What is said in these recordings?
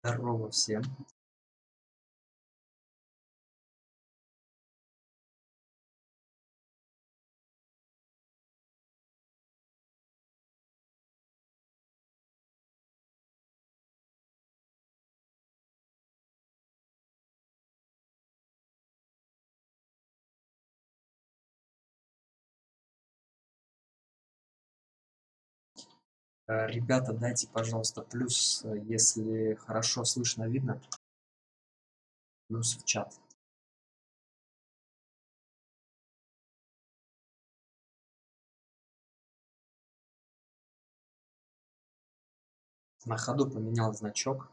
Здорово всем. Ребята, дайте, пожалуйста, плюс, если хорошо слышно, видно, плюс в чат. На ходу поменял значок,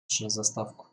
точнее заставку.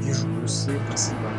Вижу плюсы, спасибо.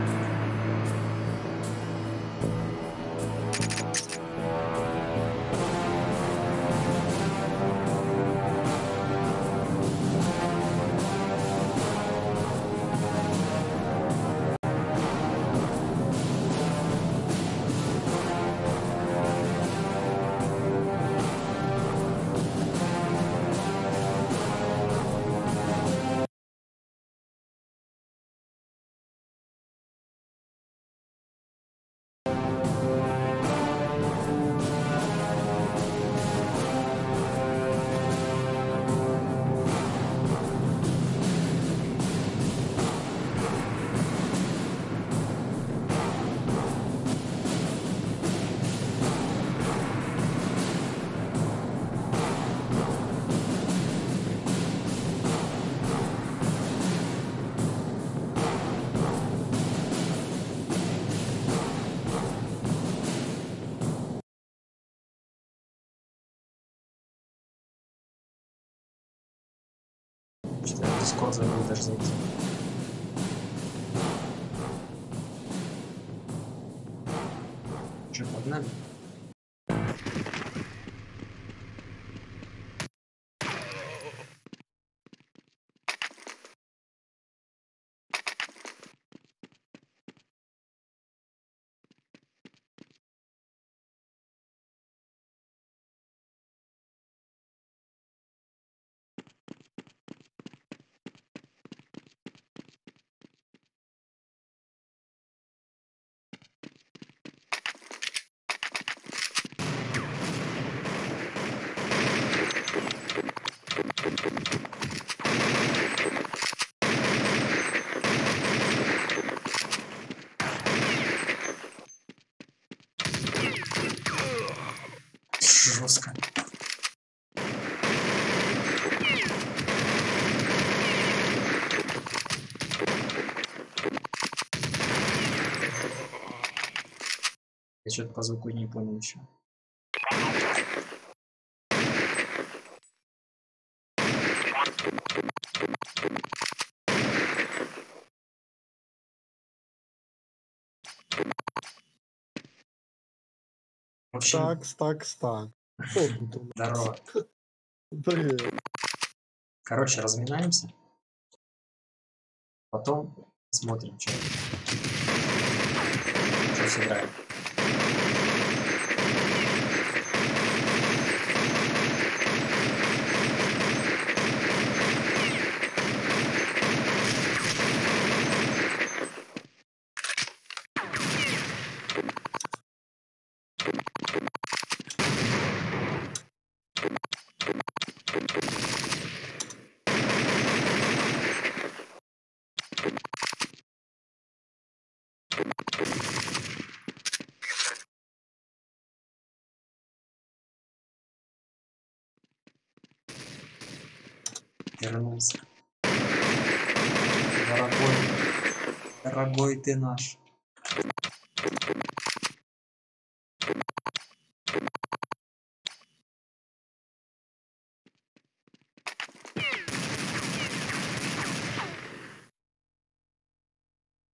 Что-то в Discord забыл даже зайти. Че, погнали? Жестко. Я что-то по звуку не понял еще. В общем, Так. Кто тут у нас? здорово. Привет. Короче, разминаемся. Потом смотрим, что сыграем. Вернулся. Дорогой ты наш.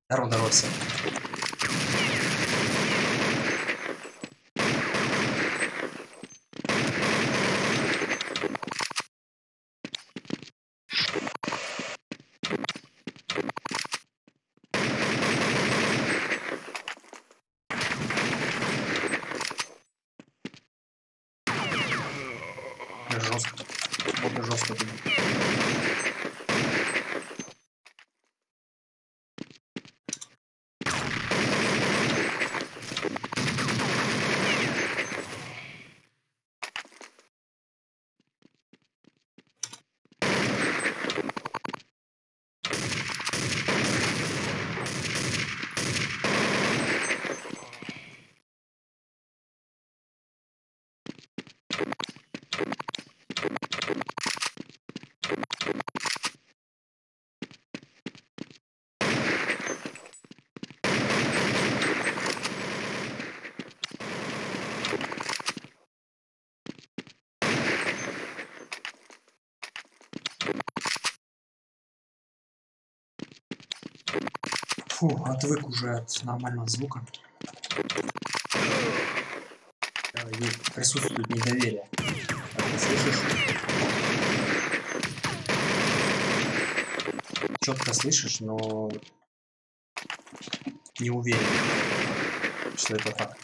Здорово всем. Жестко. Вот жестко. Фу, отвык уже от нормального звука. И присутствует недоверие. Ты слышишь? Четко слышишь, но не уверен, что это так.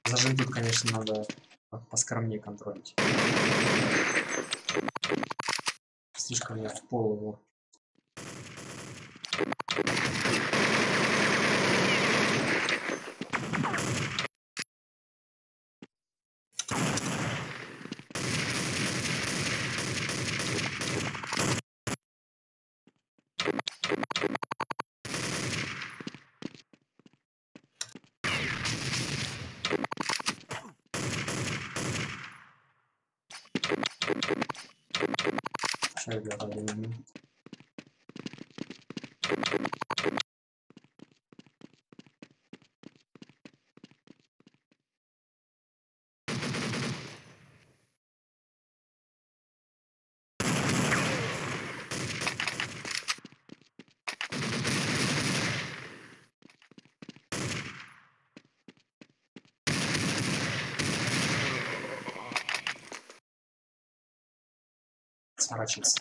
Зажим тут, конечно, надо поскромнее контролить. Слишком я в пол его. Сейчас, ребята, сворачиваться.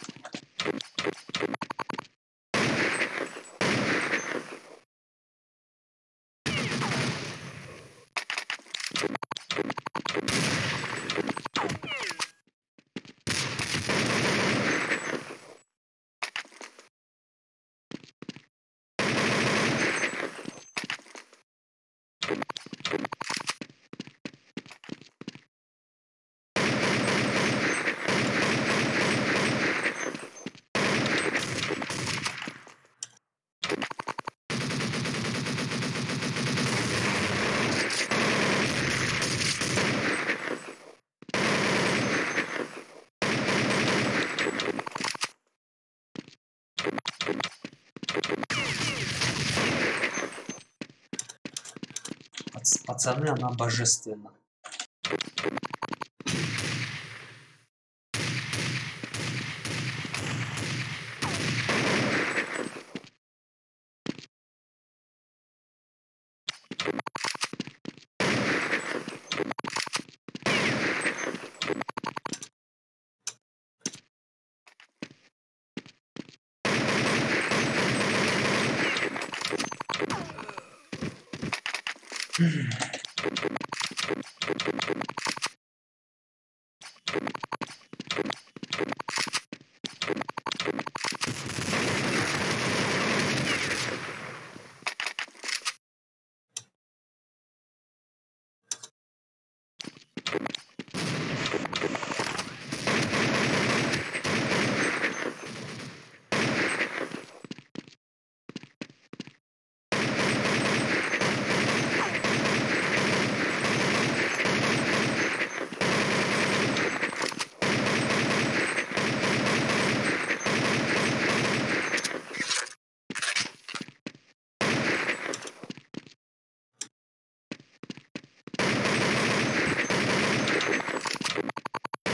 Пацаны, она божественна.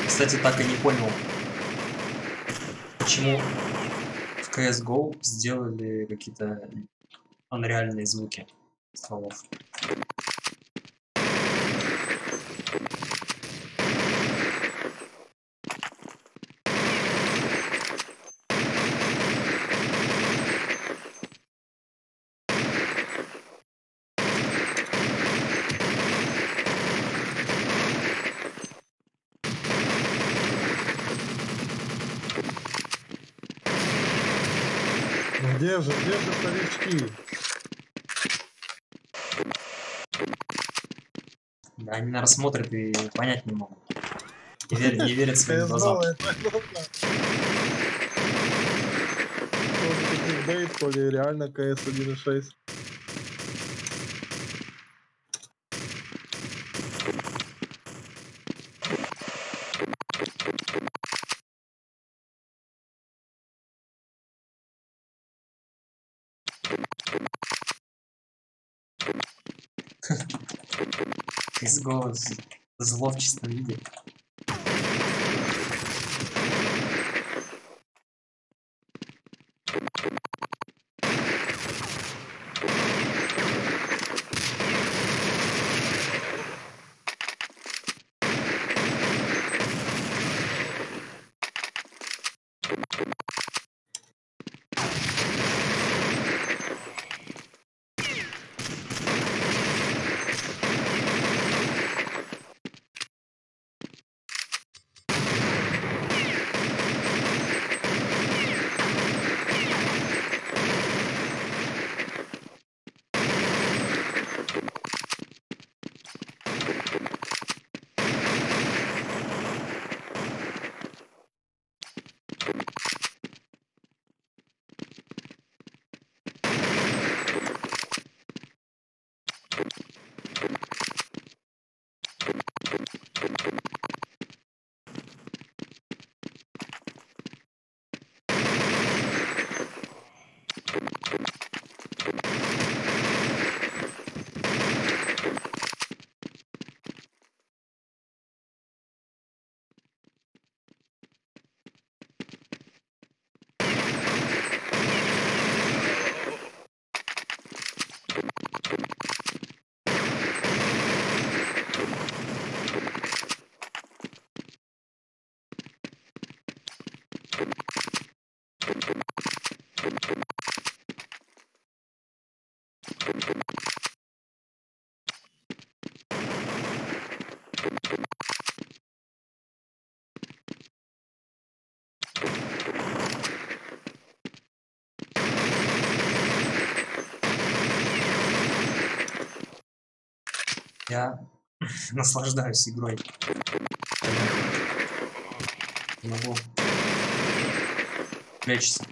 Кстати, так и не понял, почему в CSGO сделали какие-то анреальные звуки стволов. Где же старички? Да, они, наверное, смотрят и понять не могут. Не верят своим глазам. CSGO, это круто. То ли кликбейт, то ли реально CS 1.6. CSGO зло в чистом виде. Я наслаждаюсь игрой. Не могу отвлечься.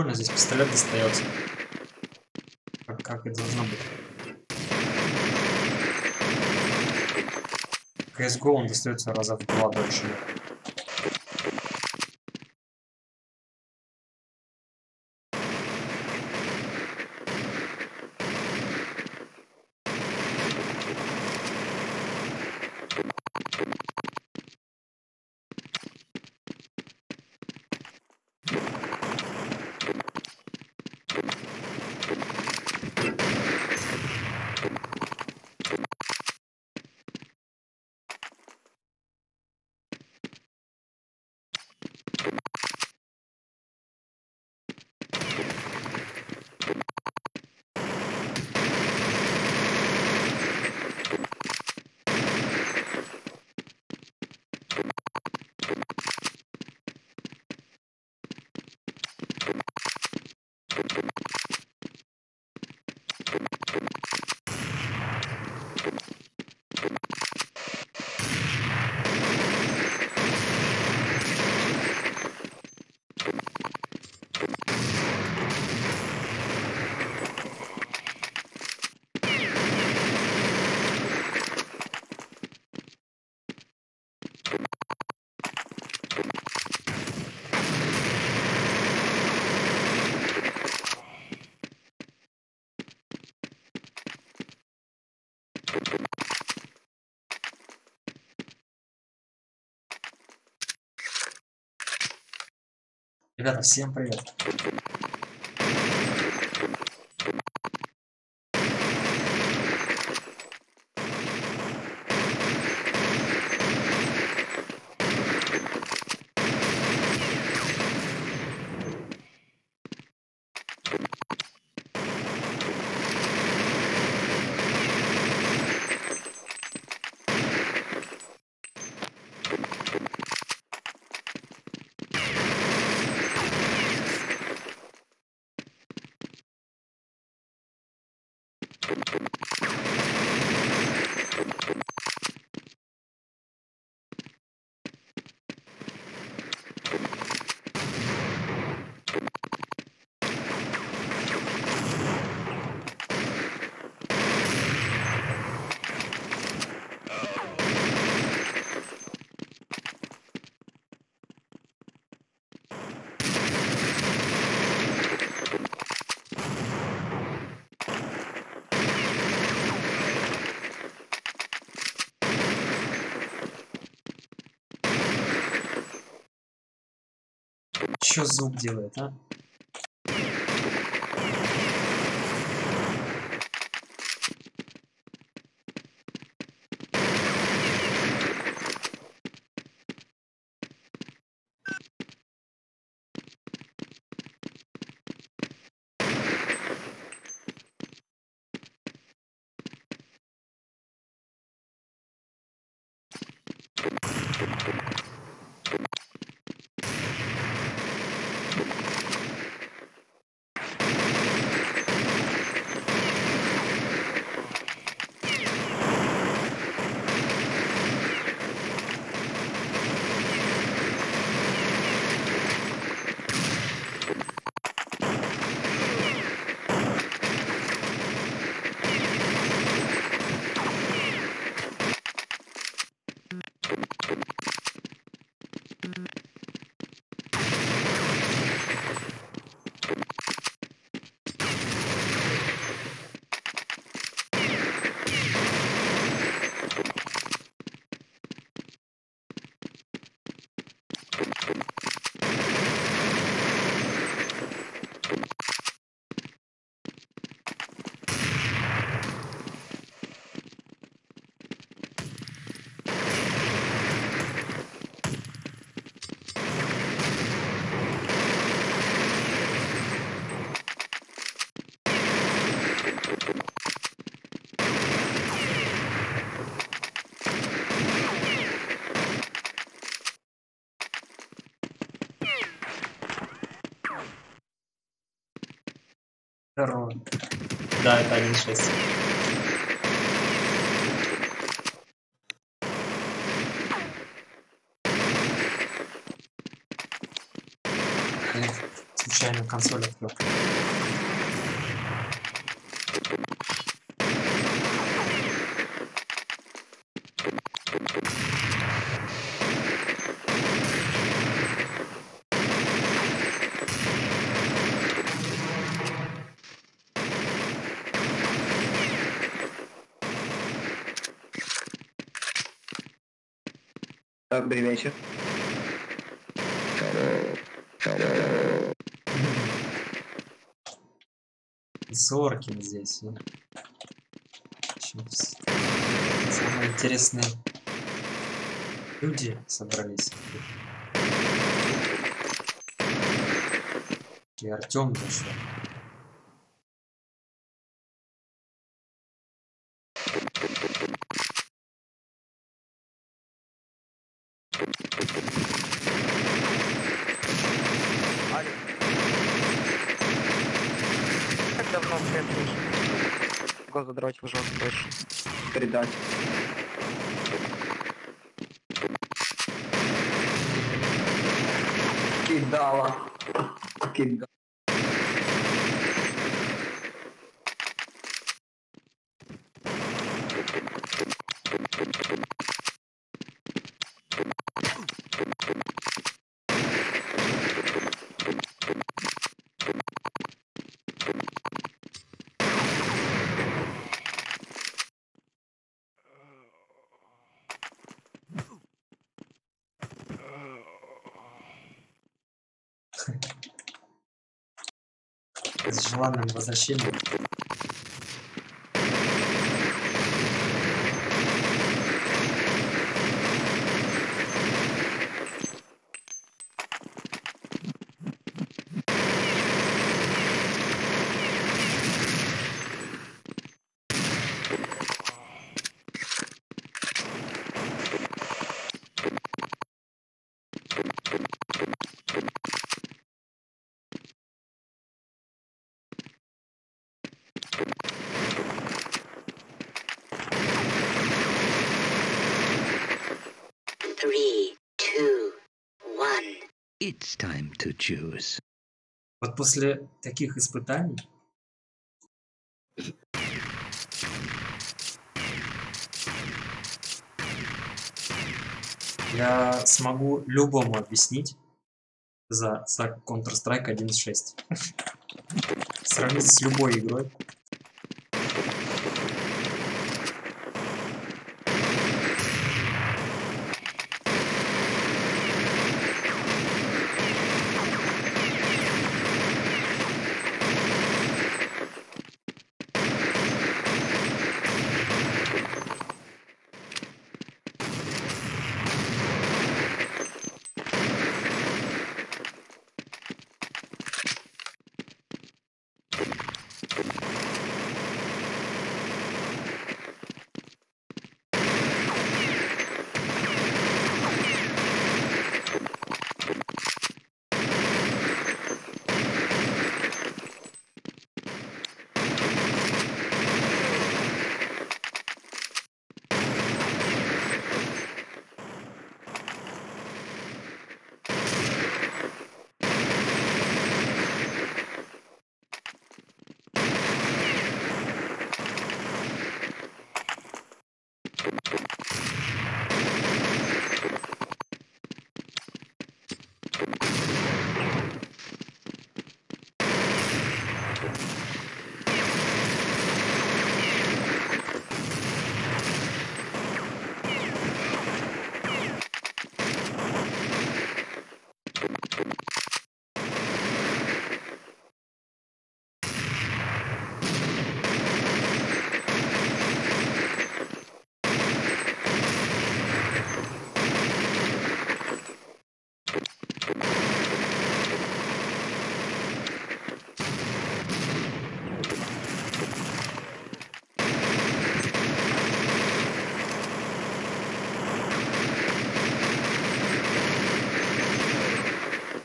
прикольно, здесь пистолет достается. Как это должно быть. В CSGO он достается раза в 2 дольше. Ребята, всем привет! Чё звук делает, а? Здорово. Да, это 1.6. Случайно случайно консоль открыл. Добрый вечер. Зоркин здесь. Самые интересные люди собрались. И Артем зашел. Алик. Как давно следуешь? Года драть уже точно. Передать. Кидала. Кидала. С желанным возвращением. Three, two, one. It's time to choose. Вот после таких испытаний я смогу любому объяснить за Counter-Strike 1.6. Сравнить с любой игрой.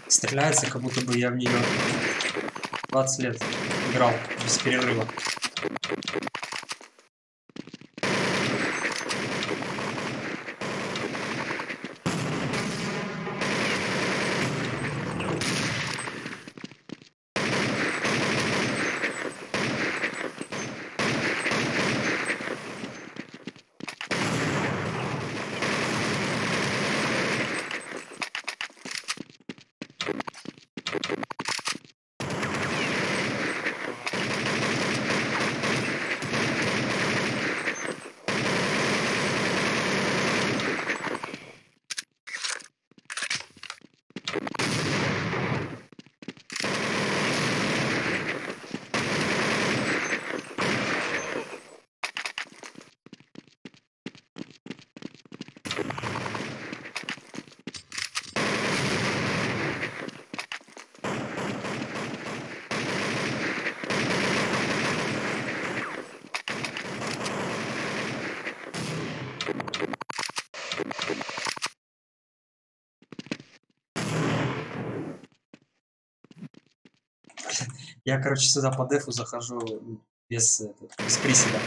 Стреляется, как будто бы я в нее 20 лет играл без перерыва. Я, короче, сюда по дефу захожу без приседа.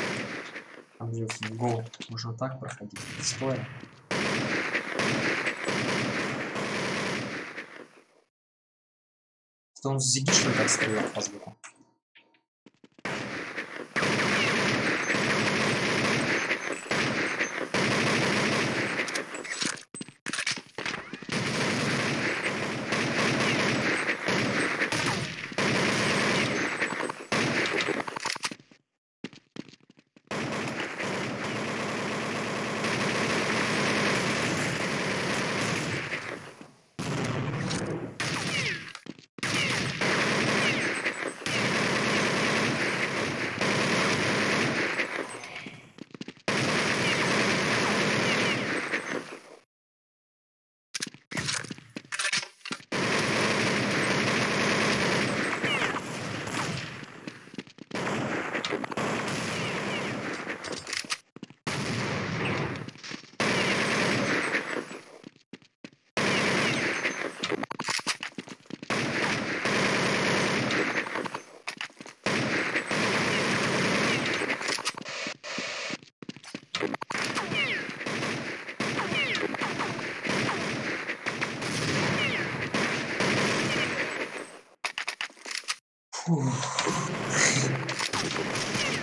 Там же в гол можно так проходить, стоя. Что он с Зиги, что ли, так стрелял по звуку?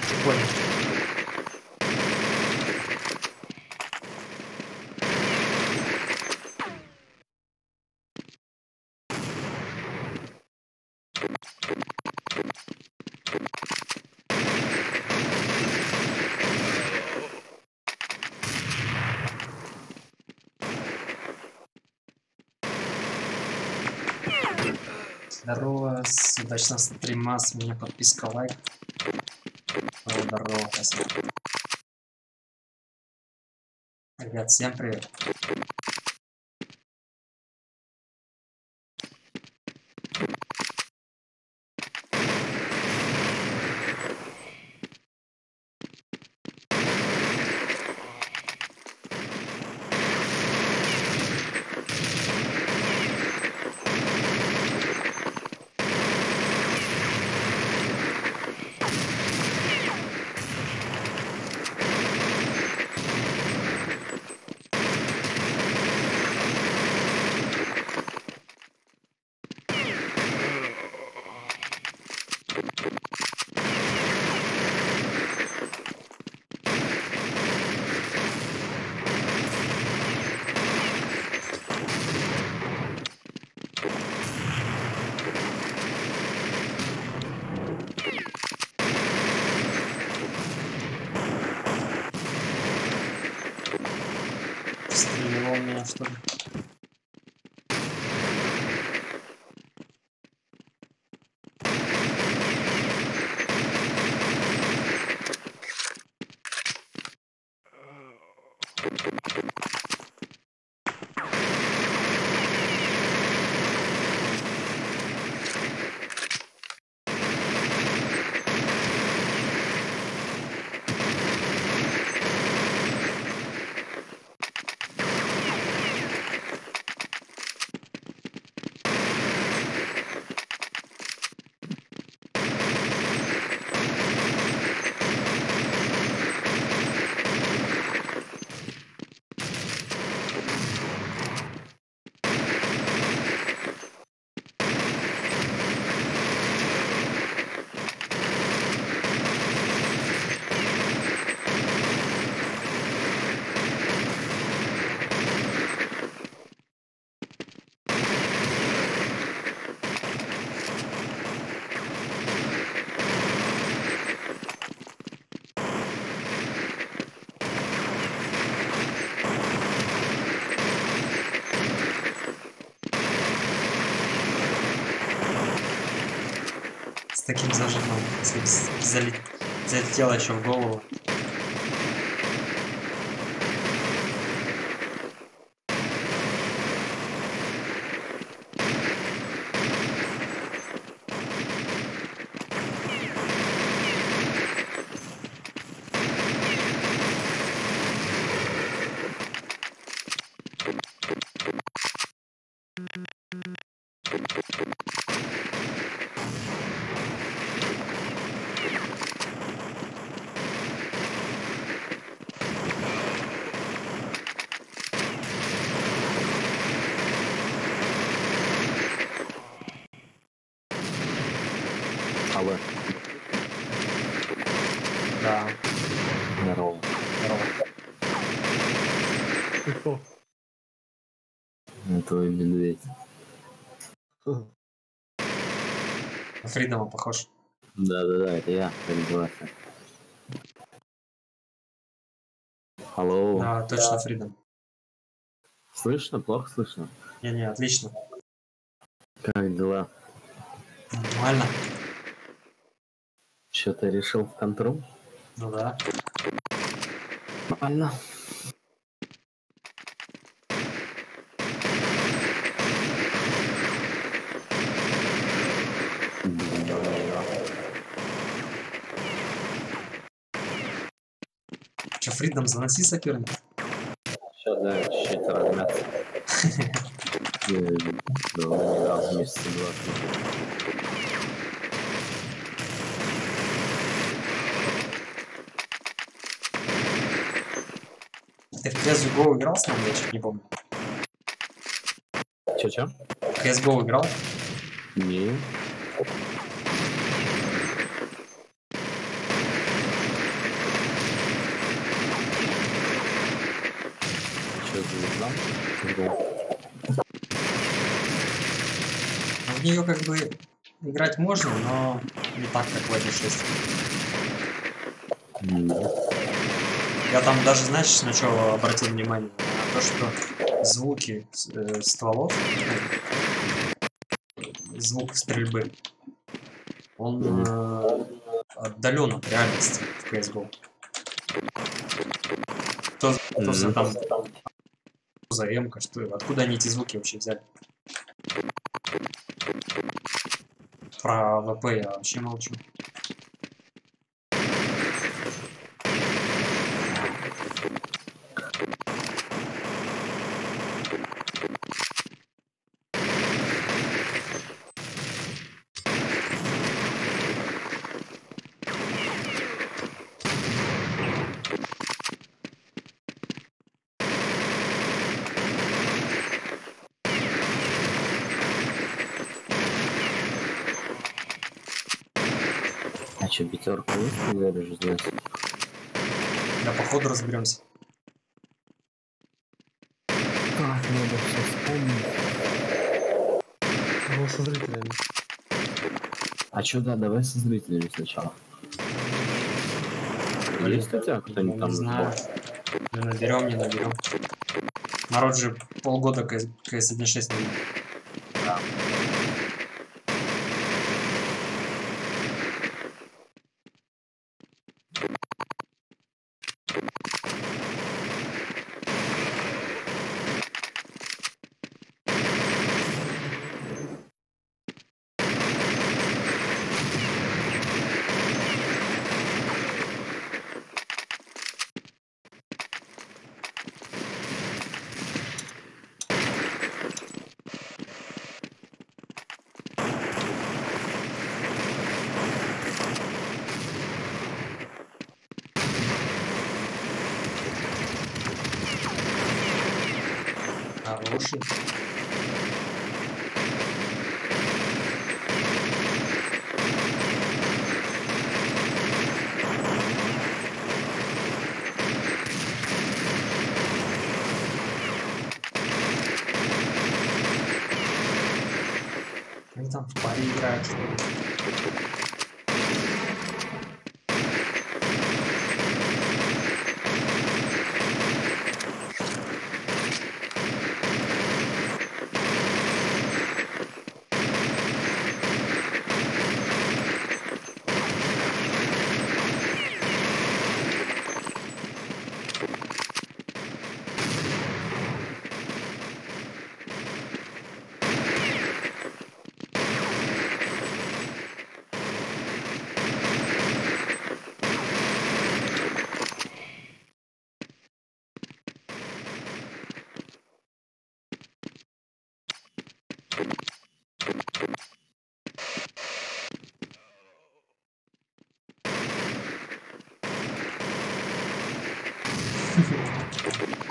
Прикольно. Здорово, удачного стрима, с меня подписка, лайк. Здорово, спасибо. Ребят, всем привет. Стрелял меня, что ли? С таким зажимом, если бы залетело еще в голову. Да, Здорово. здорово. Ты кто? Твой медведь. На Фридома похож. Да-да-да, это я. Как дела? Алло. Да, точно Фридом. Слышно? Плохо слышно? Не-не, отлично. Как дела? Нормально. Что-то решил в контрол? Ну да. Нормально. Че, Фридом, заноси соперника. Сейчас, да, чуть-чуть размяться. Давно не играл, месяца 2. Ты в CSGO играл с нами? Я чуть не помню. Чё-чё? В CSGO играл? Не. Чё, ты не знал? Ну, в нее как бы играть можно, но не так, как в 1.6. Я там даже, знаешь, на что обратил внимание? На то, что звуки стволов, ну, звук стрельбы, он отдален от реальности в CSGO. Что за там за эмка, что откуда они эти звуки вообще взяли? Про ВП я вообще молчу. А что, пятерка есть, ты говоришь, здесь? Да, походу разберемся. Так, надо все вспомнить. Ну, со зрителями. А чё, да, давай со зрителями сначала. Блин, Есть у тебя кто-нибудь не там? знаю. Не наберем, не наберем. Народ же полгода CS 1.6 не видел. Хороший. Они там в паре играют, что ли?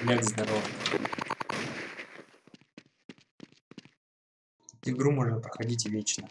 Блядь, здорово. Эту игру можно проходить вечно.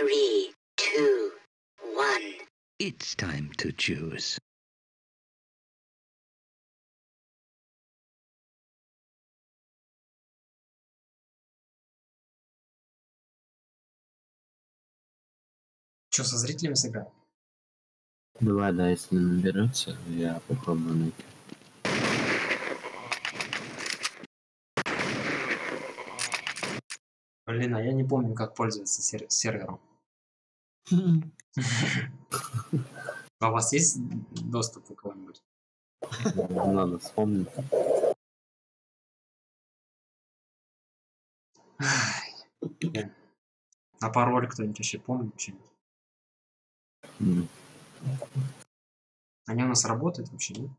3, 2, 1. It's time to choose. Что, со зрителями сыграем? Давай, да, если наберется, я попробую найти. Блин, а я не помню, как пользоваться сервером. А у вас есть доступ у кого-нибудь? Надо вспомнить. Блин. А пароль кто-нибудь вообще помнит что-нибудь? М. Они у нас работают вообще, нет?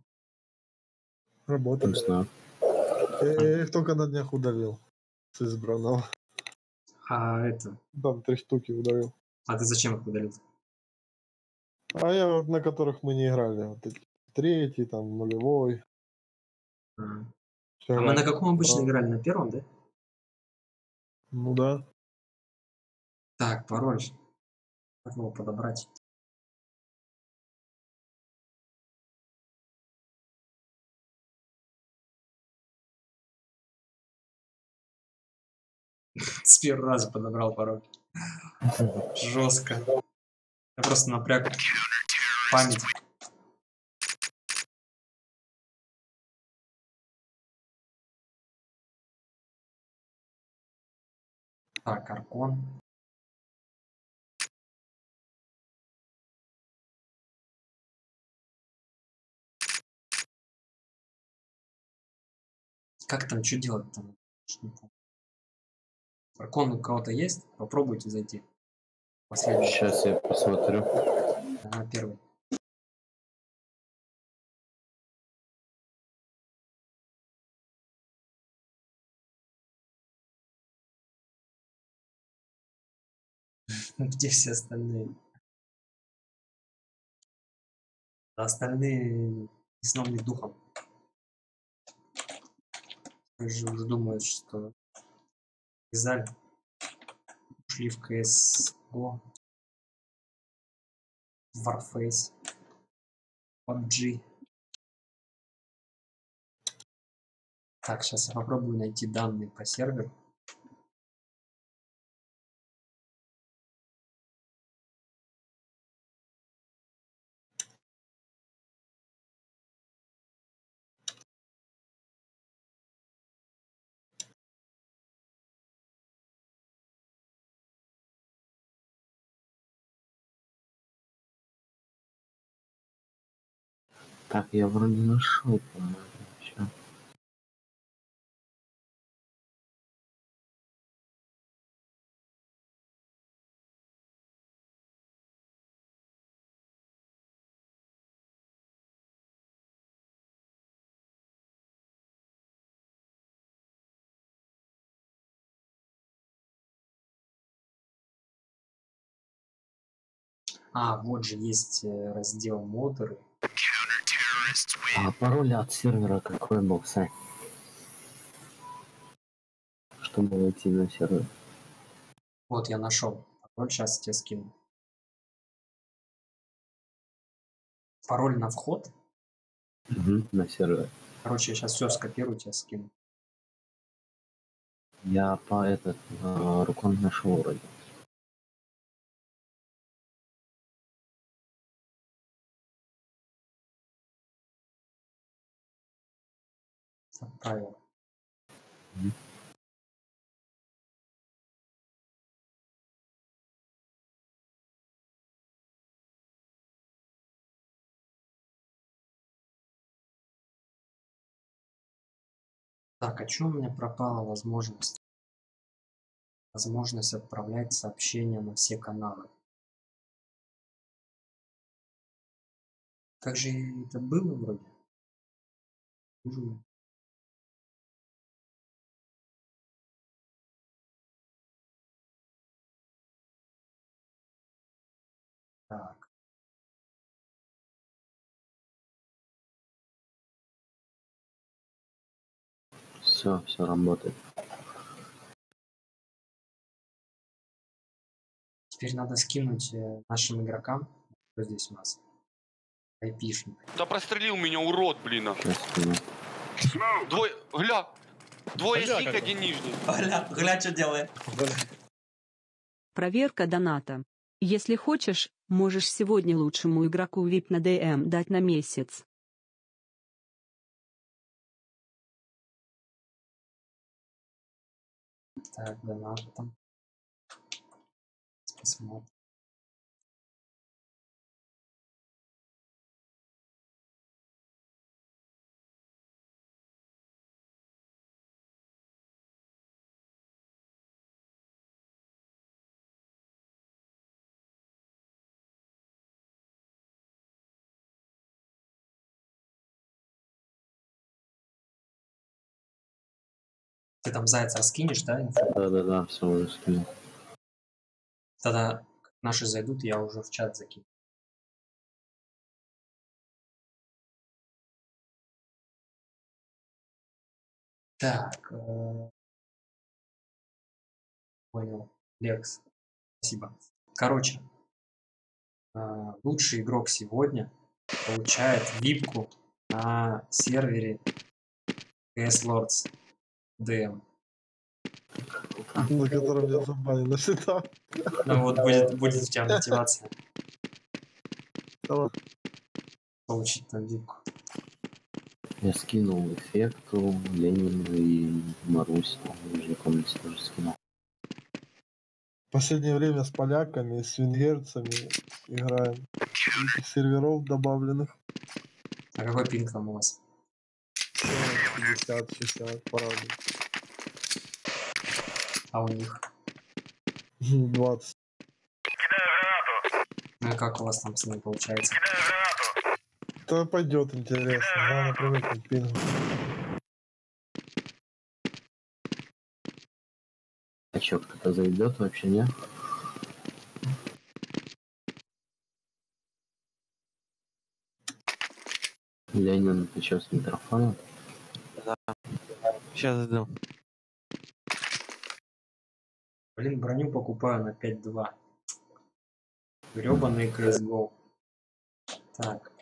Не Работает. знаю. Я их только на днях удалил с избранного. А это... Там 3 штуки удалил. А ты зачем их удалил? А я вот на которых мы не играли. Вот эти 3, там, 0. А, А мы на каком обычно Правда. играли? На первом, да? Ну да. Так, пароль. Как его подобрать? С первого раза подобрал пароль. Жестко. Я просто напряг память. Так, Аркон. Как там, что делать там? Аркон у кого-то есть? Попробуйте зайти. Последний. Сейчас я посмотрю. На первый. Где все остальные? А остальные ни сном, ни духом. Уже думают, что вязали. Ушли в CSGO. Warface. PUBG. Так, сейчас я попробую найти данные по серверу. Так, я вроде нашел, по-моему. Ща. А, вот же есть раздел модеры. А пароль от сервера какой был, Сань? Чтобы войти на сервер. Вот я нашел. Пароль сейчас тебе скину. Пароль на вход. Угу, на сервер. Короче, я сейчас все скопирую, тебе скину. Я по этот рукам нашел вроде. Отправил. Мгм. Так, а что у меня пропала возможность? Возможность отправлять сообщения на все каналы. Как же это было вроде? Так. Все работает. Теперь надо скинуть нашим игрокам. Кто здесь у нас? Айпишник. Да прострелил меня, урод, блин. Сейчас скину. Двое, гля. Двое Гля, сик, как один нижний. Гля, что делает? Проверка доната. Если хочешь, можешь сегодня лучшему игроку VIP на DM дать на месяц. Так, донат там. Посмотрим. Ты там зайца скинешь, да, инфу? Да, все уже скинул. Тогда как наши зайдут, я уже в чат закину. Так, понял. Лекс, спасибо. Короче, лучший игрок сегодня получает випку на сервере CS Lords DM. На котором я забанил навсегда. Ну вот будет у тебя мотивация Давай. получить там випку. Я скинул Эффекту, Ленину и Марусь. Уже не помню, если тоже скинул. В последнее время с поляками, с венгерцами играем. И серверов добавленных. А какой пинг там у вас? 50-60 по-разному. А у них? 20. Ну и как у вас там с ними получается? То пойдет интересно. Главное привыкнуть к пингу. А чё, кто-то зайдет вообще, не? Ленин, ты чё, с микрофоном? Сейчас иду. Блин, броню покупаю на 5.2. Грёбаный CSGO. Так.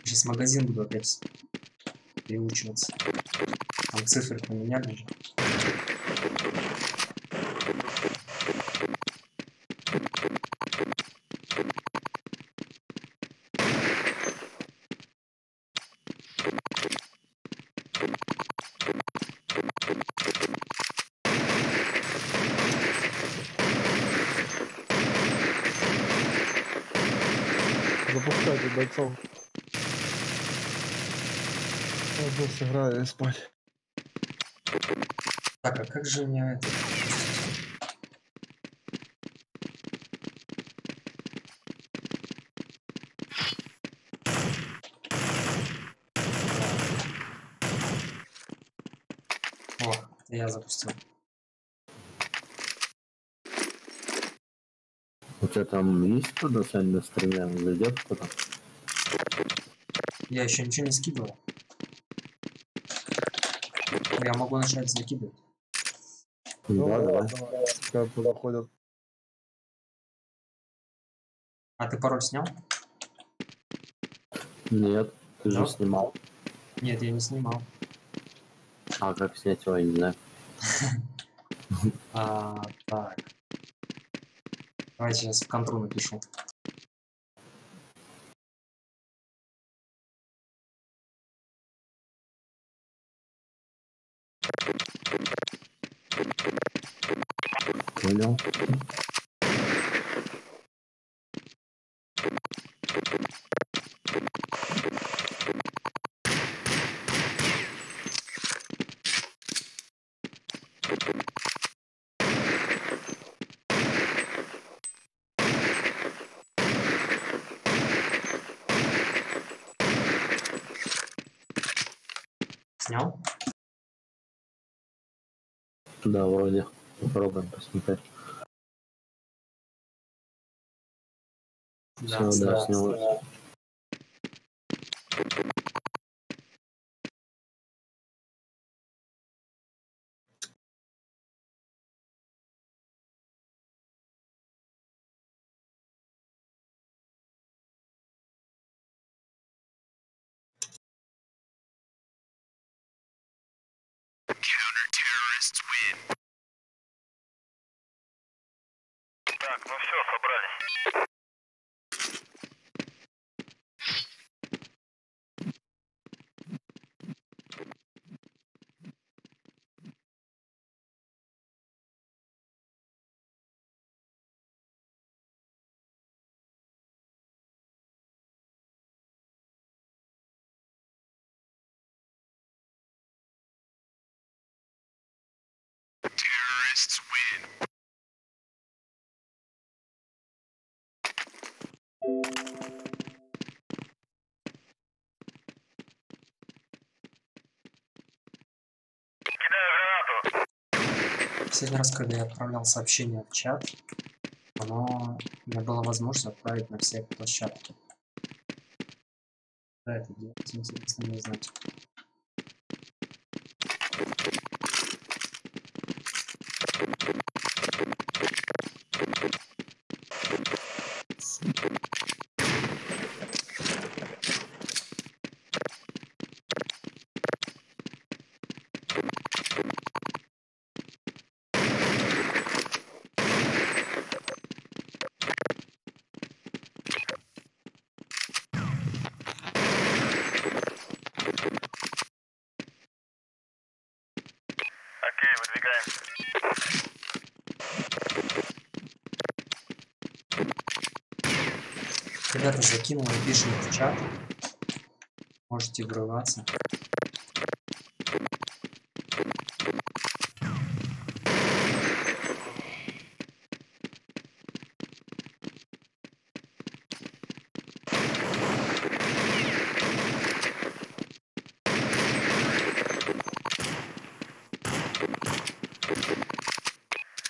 Сейчас магазин буду опять переучиваться. Там цифры поменяли же. Запускайте бойцов. Пойду сыграю и спать. Так, а как же мне это... О, это я запустил. У тебя там есть кто-то сегодня на стриме? Зайдет кто-то? Я еще ничего не скидывал. Я могу начать закидывать. Ну, Да, давай. Как туда ходят. А ты пароль снял? Нет, ты Да? же снимал. Нет, я не снимал. А как снять его, я не знаю. Так. Давайте сейчас в контру напишу. Понял. Снял? Да, вроде. Попробуем посмотреть. Все, да, снялось. Так, ну все, собрались. Последний раз, когда я отправлял сообщение в чат, у меня была возможность отправить на все площадки. Да, это делать интересно не знать. Окей, выдвигаемся. Ребята, закинул пишем в чат. Можете врываться.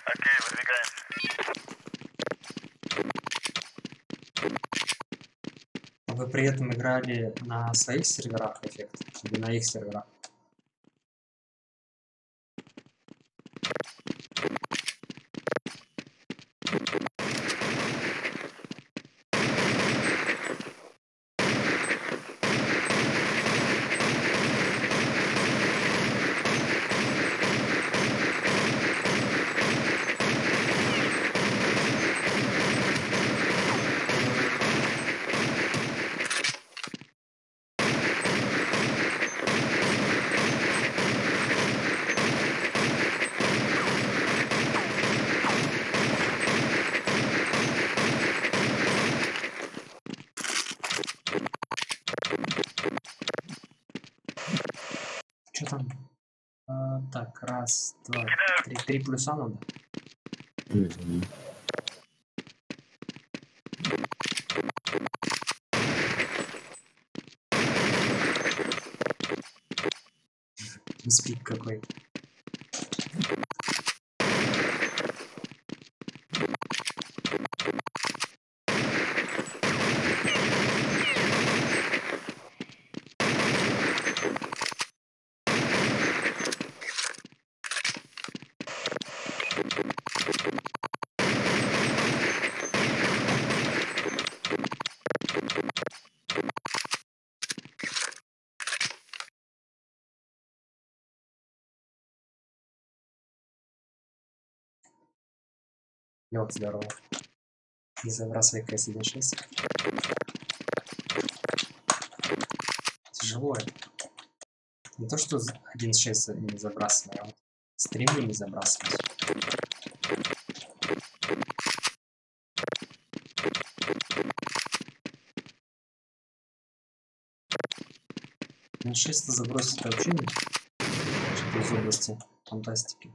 Окей, выдвигаемся. Вы при этом играли на своих серверах эффект или на их серверах? Что там? Так, раз, два, три. 3 плюса надо. Мгм. Спик какой. Лёг, здорово. Не забрасывай КС 1.6. Тяжело это. Не то, что 1.6 не забрасывай, а вот стримы не забрасывать. 1.6 забросить вообще не что-то из области фантастики.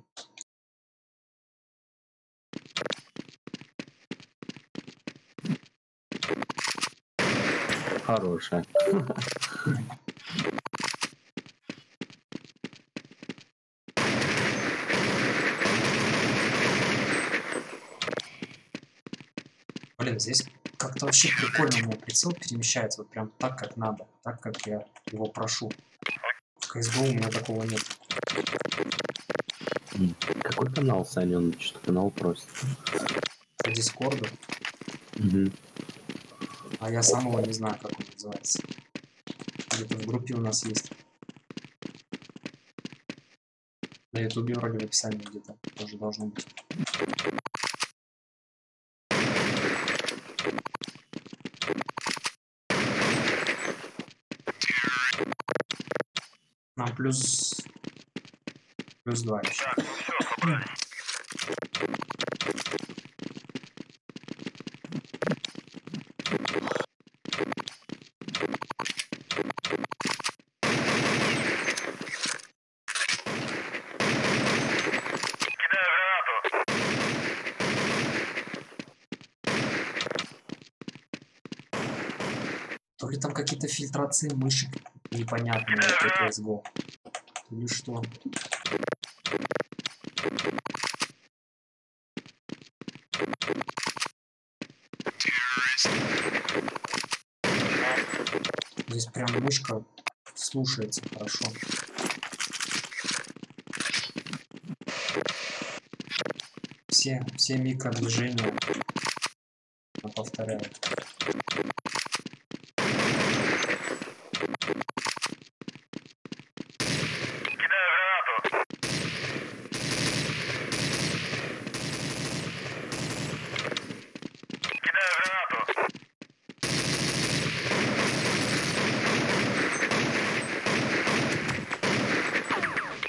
Хорошая. Блин, здесь как-то вообще прикольно у меня прицел перемещается, вот прям так, как надо, так, как я его прошу. В CSGO у меня такого нет. Какой канал, Саня? Он что канал просит? По Дискорду, Угу. а я сам его не знаю, как он называется. Где-то в группе у нас есть. На ютубе вроде в описании где-то тоже должно быть. Нам плюс 2 еще. Так, ну все, собрались. Кидаю гранату. То ли там какие-то фильтрации мышек непонятные в этой CSGO. То ли что. Здесь прям мышка слушается хорошо. Все микродвижения она повторяет. Кидаю гранату. Кидаю гранату.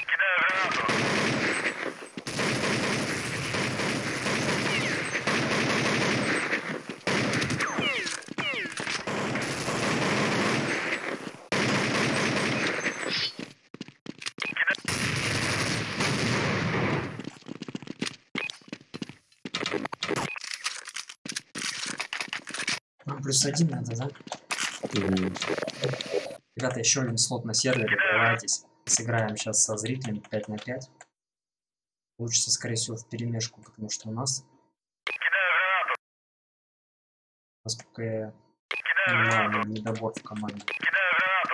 Кидаю гранату. Нам +1 надо, да? Ребята, еще один слот на сервере, давайтесь. Сыграем сейчас со зрителями 5 на 5. Получится, скорее всего, в перемешку, потому что у нас, насколько я понимаю, недобор в команде. Кидаю гранату.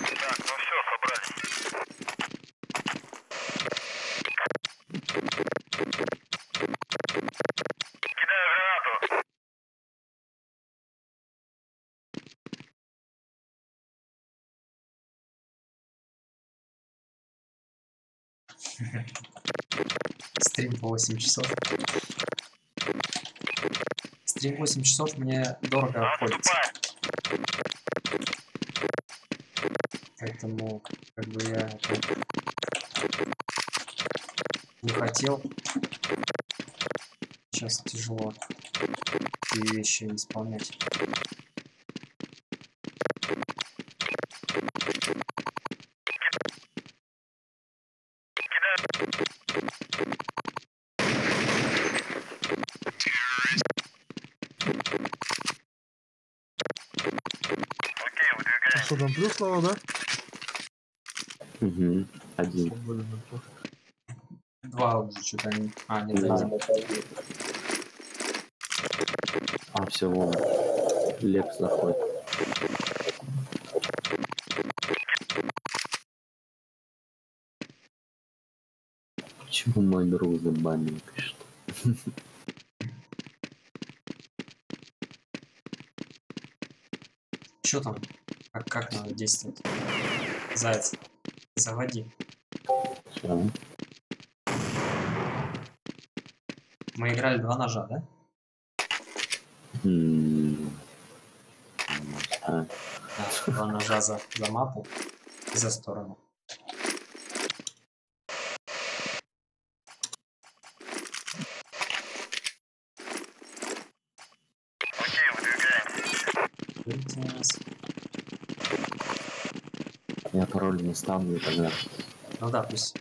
Так, ну все, собрались. Кидаю гранату. Стрим по 8 часов. Стрим 8 часов мне дорого обходится. Отступаем. Поэтому, как бы я это не хотел. Сейчас тяжело такие вещи исполнять. Окей, выдвигаемся. Что там плюс надо, да? Угу. Один. Блин, это- 2 уже что-то они. А, нет, Да. 1. А, все, вон. Лекс заходит. Почему мой друг забанил, пишет? Что там? Как надо действовать? Заяц, заводи. Всё. Мы играли 2 ножа, да? А, Да, 2 ножа за мапу и за сторону. Окей, выдвигаемся. Сейчас. я пароль не ставлю тогда. Ну да, пусть.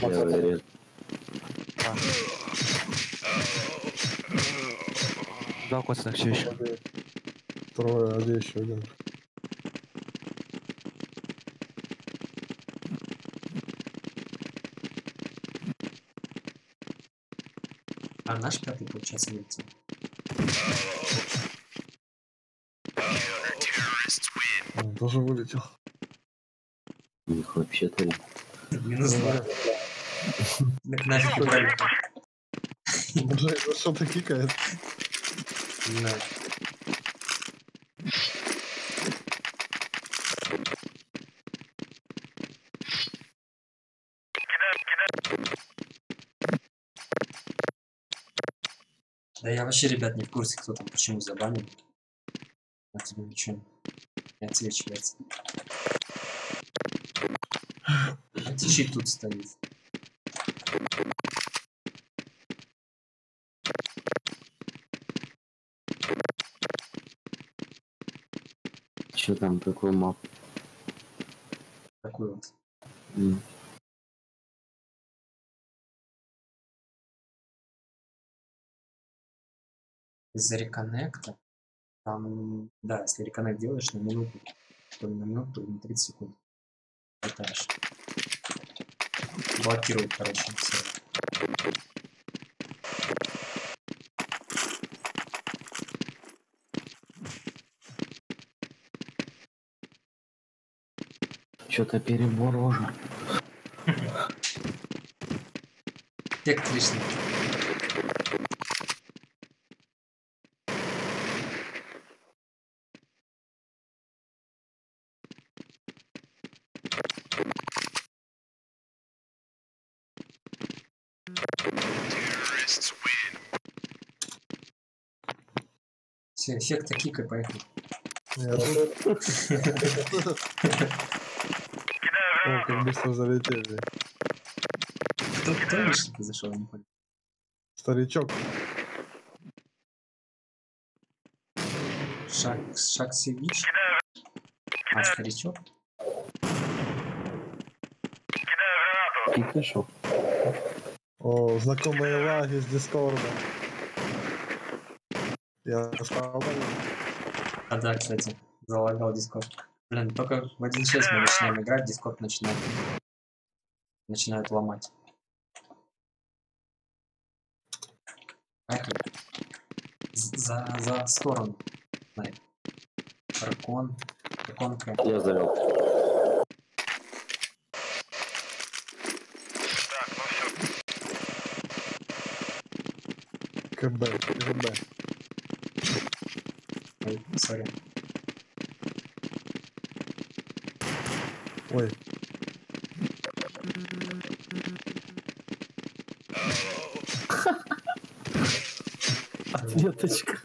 Левый рез. Да, коцанг все еще. Трое, а где еще один? А наш пятый, получается, вылетел. Он тоже вылетел. У них вообще-то Минус 2. Так нафиг убрали. Уже что-то кикает. Не знаю. Да я вообще, ребят, не в курсе, кто там почему забанен. А тебе ничего не отсвечивается. Античит тут стоит. что там, какой мап? Такой вот. Из-за реконнекта. Там, да, если реконнект делаешь на минуту, то ли на минуту, то ли на 30 секунд. Летаешь. Блокирует, короче, все. Что-то перебор уже. Эффект лишний. Все, эффекта кика, поехали. О, как быстро залетели. Кто лишний зашел, не понял. Старичок. Шаксевич. А, старичок. Пикашов. О, знакомые лаги с Дискорда. Я спал. А да, кстати, залагал Дискорд. Блин, только в 1.6 мы начинаем играть, Дискорд начинает ломать. Поехали. За сторону. Ракон. Раконка. Я завел. Так, ну все. КБ. Ой, сори. Ой. Ответочка.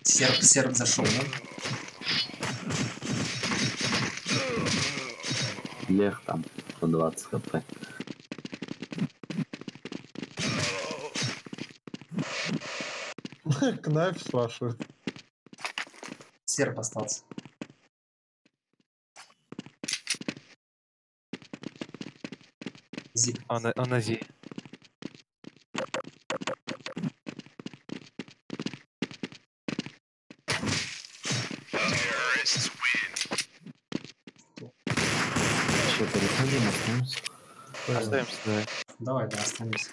Серб зашел, да? Лех там по 20 хп. Кнайф спрашивает. Серб остался. Зик. Анази. Что, переходим, останемся? Остаемся, давай. Давай, да, останемся.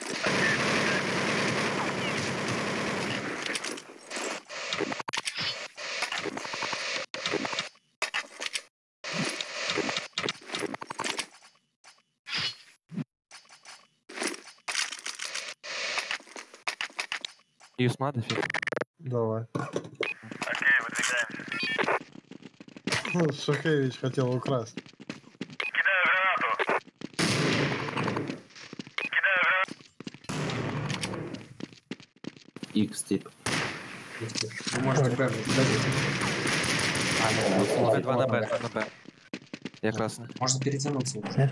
Юсма дофиг. Давай. Окей, выдвигаемся. Ну, Шухевич хотел украсть. Кидаю гранату. Кидаю гранату. X тип. Вы можете Б выдавить. А, нет, Б2 на Б, 2 на Б. Я красный. можно перетянуться уже.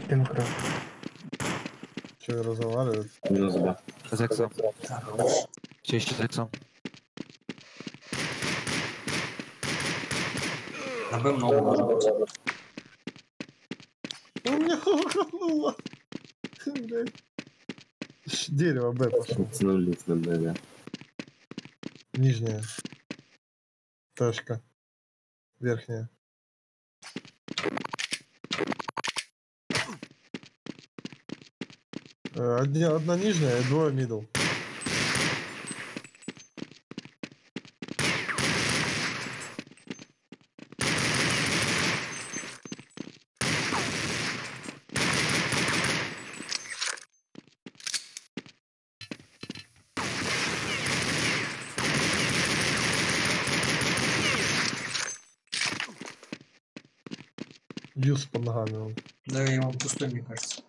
Че разговаривает? Минус Б. За иксом. Так, хорошо. Все еще за иксом. На Б много может быть. У меня ухнуло. Дерево Б пошло. Тянулись на Б, да. Нижняя. Точка. Верхняя. Одна нижняя и двое мидл. Дьюс под ногами он. Да, и он пустой, мне кажется.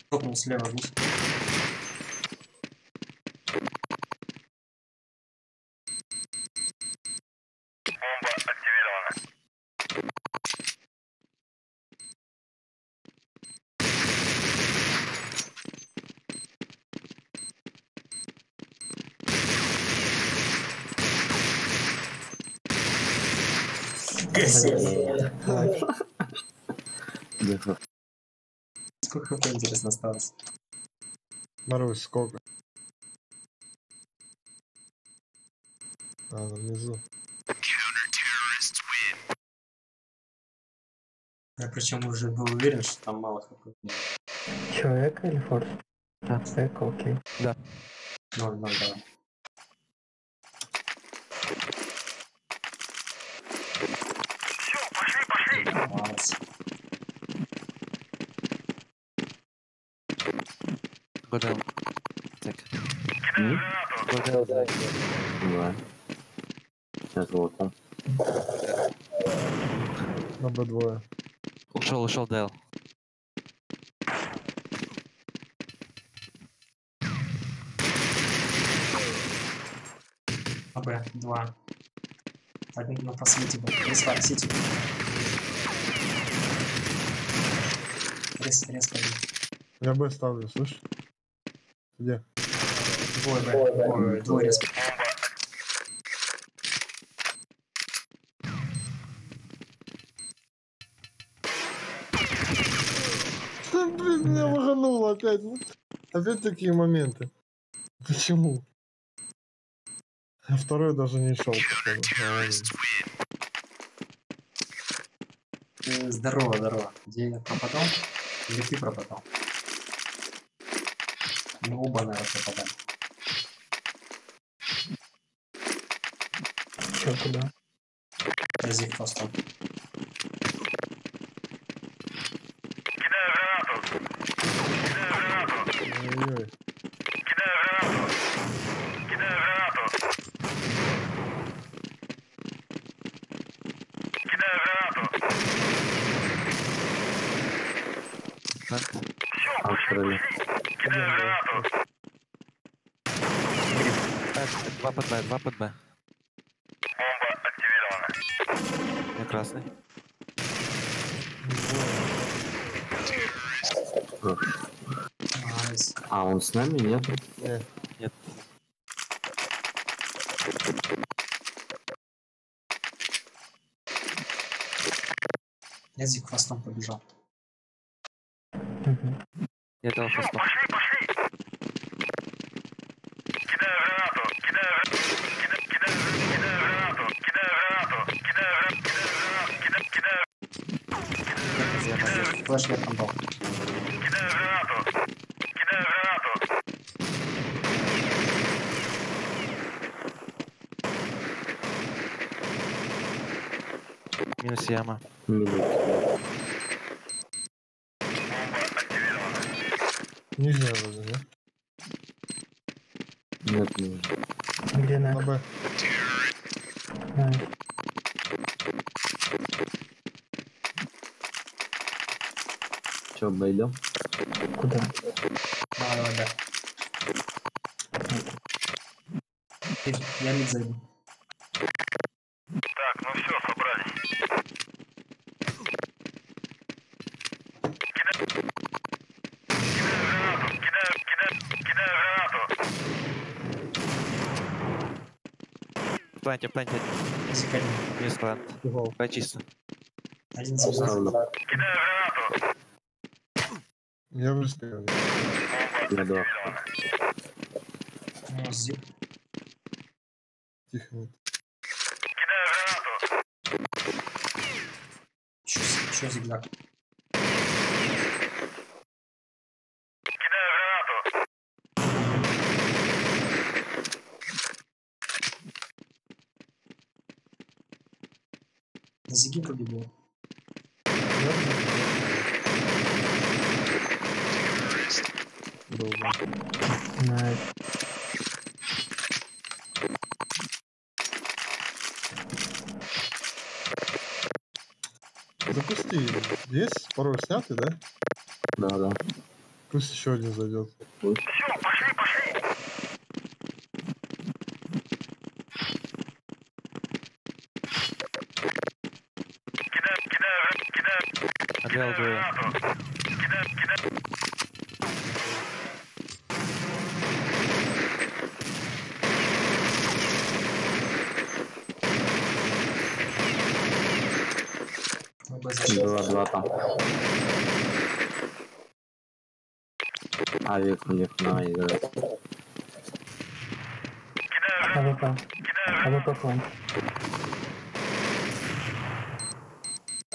Топнул слева гусь. Бомба активирована. Сколько хп, интересно, осталось? Марусь, сколько? А, внизу. Я причем уже был уверен, что там мало хп. Человек или форс? А, эко, окей. 0-0, давай. Все, пошли. Нормалось. Годел. Так. Кидаю гранату. Годел, да. Да. Сейчас золотом. На Б2. Ушел Дэл. АБ, 2. Один на просвете был. Ресфар, сити. Рез пойди. Я Б ставлю, слышь? Где? Двое Б. Ой, двое рез. Блин, меня лагануло опять. Опять такие моменты. Почему? А второй даже не шел, походу. Здорово. Где я пропадал? Или ты пропадал? Мы оба, наверное, пропадали. Чё, куда? Рази просто. Кидаю гранату. Ой-ой. Кидаю гранату. Открыли. Кидаю гранату. 2 под Б, 2 под Б. Бомба активирована. Я красный. Найс. А он с нами, нет? Нет. Я за хвостом побежал. Я дал фастом. Пошли. Кидаю гранату. Флэш я там дал. Кидаю гранату. Минус яма. Минут. Нижняя вроде, нет? Нет, нет. Где На на? Б. Че, обойдем? Куда? Давай, да. Я мид зайду. Так, ну все, собрались. Кидаю гранату. Планте. Зикали. Минус плант. Угол. Б чисто. Один за Ставлю. Кидаю гранату. Я в респе. Я два. Ну, зип. Тихо. Нет. Кидаю Еще зигзаг. Кидаю гранату. На зиги побегу. Долго. Найс. Запусти. Есть пароль снятый, да? Да. Пусть еще один зайдет. Все, пошли, пошли. Кидаю. Отвел двое. Кидаю. Мы бы зашли. 2 там. Авик у них на играет. АВП. АВП план.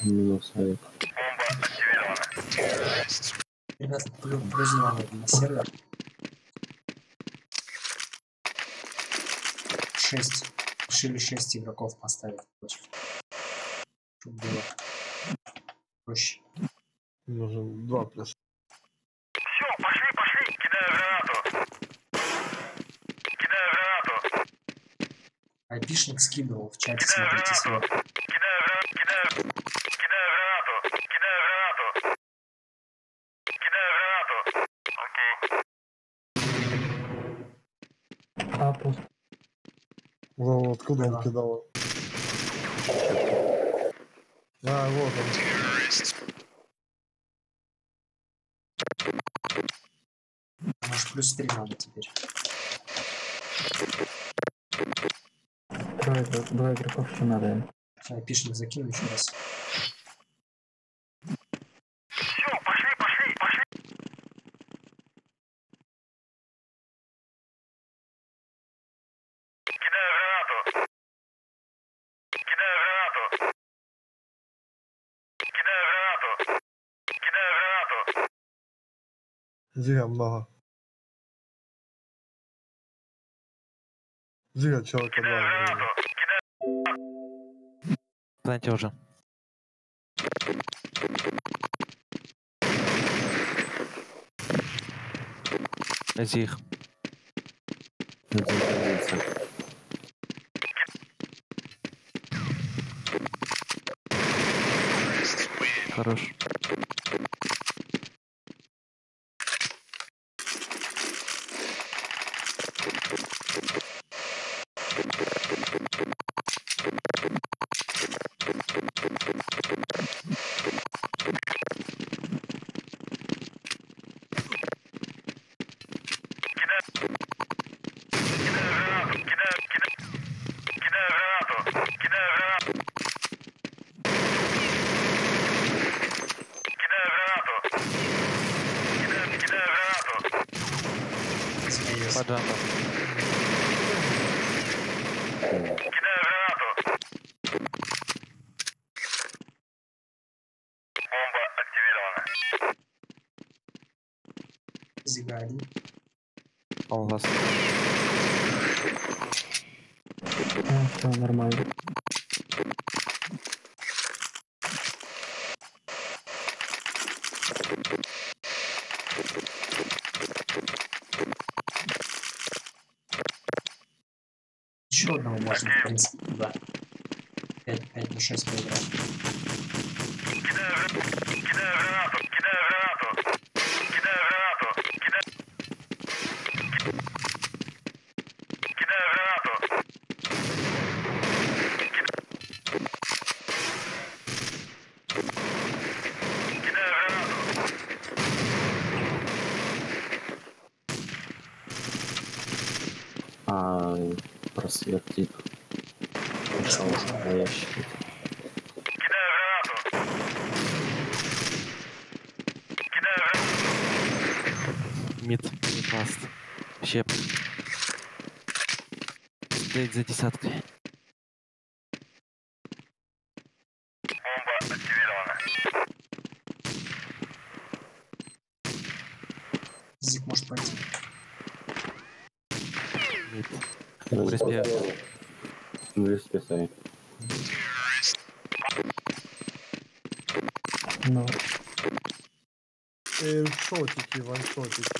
Минус авик. Бомба активирована. Ребят, плюс 2 на сервер. 6. Решили 6 игроков поставить против. Чтобы было проще. Нужен 2 плюс. Все, пошли. Кидаю гранату. Айпишник скидывал в чате, смотрите сверху. Кидаю гранату. Окей. А пуст. Вон, откуда Да. он кидал? А, вот он. Может, плюс 3 надо теперь. Двое игроков еще надо. Айпишник закину еще раз. Все, пошли. Кидаю гранату. Зига много. Зига человека 2. Планте уже. Зих. Хорош. По джампу. Бомба активирована. Зига 1. Он вас. Все нормально. Еще одного можно, в принципе, туда. 5 на 6 поиграть. Кидаю гранату. Просвет тип. Пошел на ящик. Мид. Ласт. Щеп. Стоит за десяткой. Бомба активирована. Зик может пойти. Мид. Ну, Респе. списай. Ну, Шотики, ваншотики.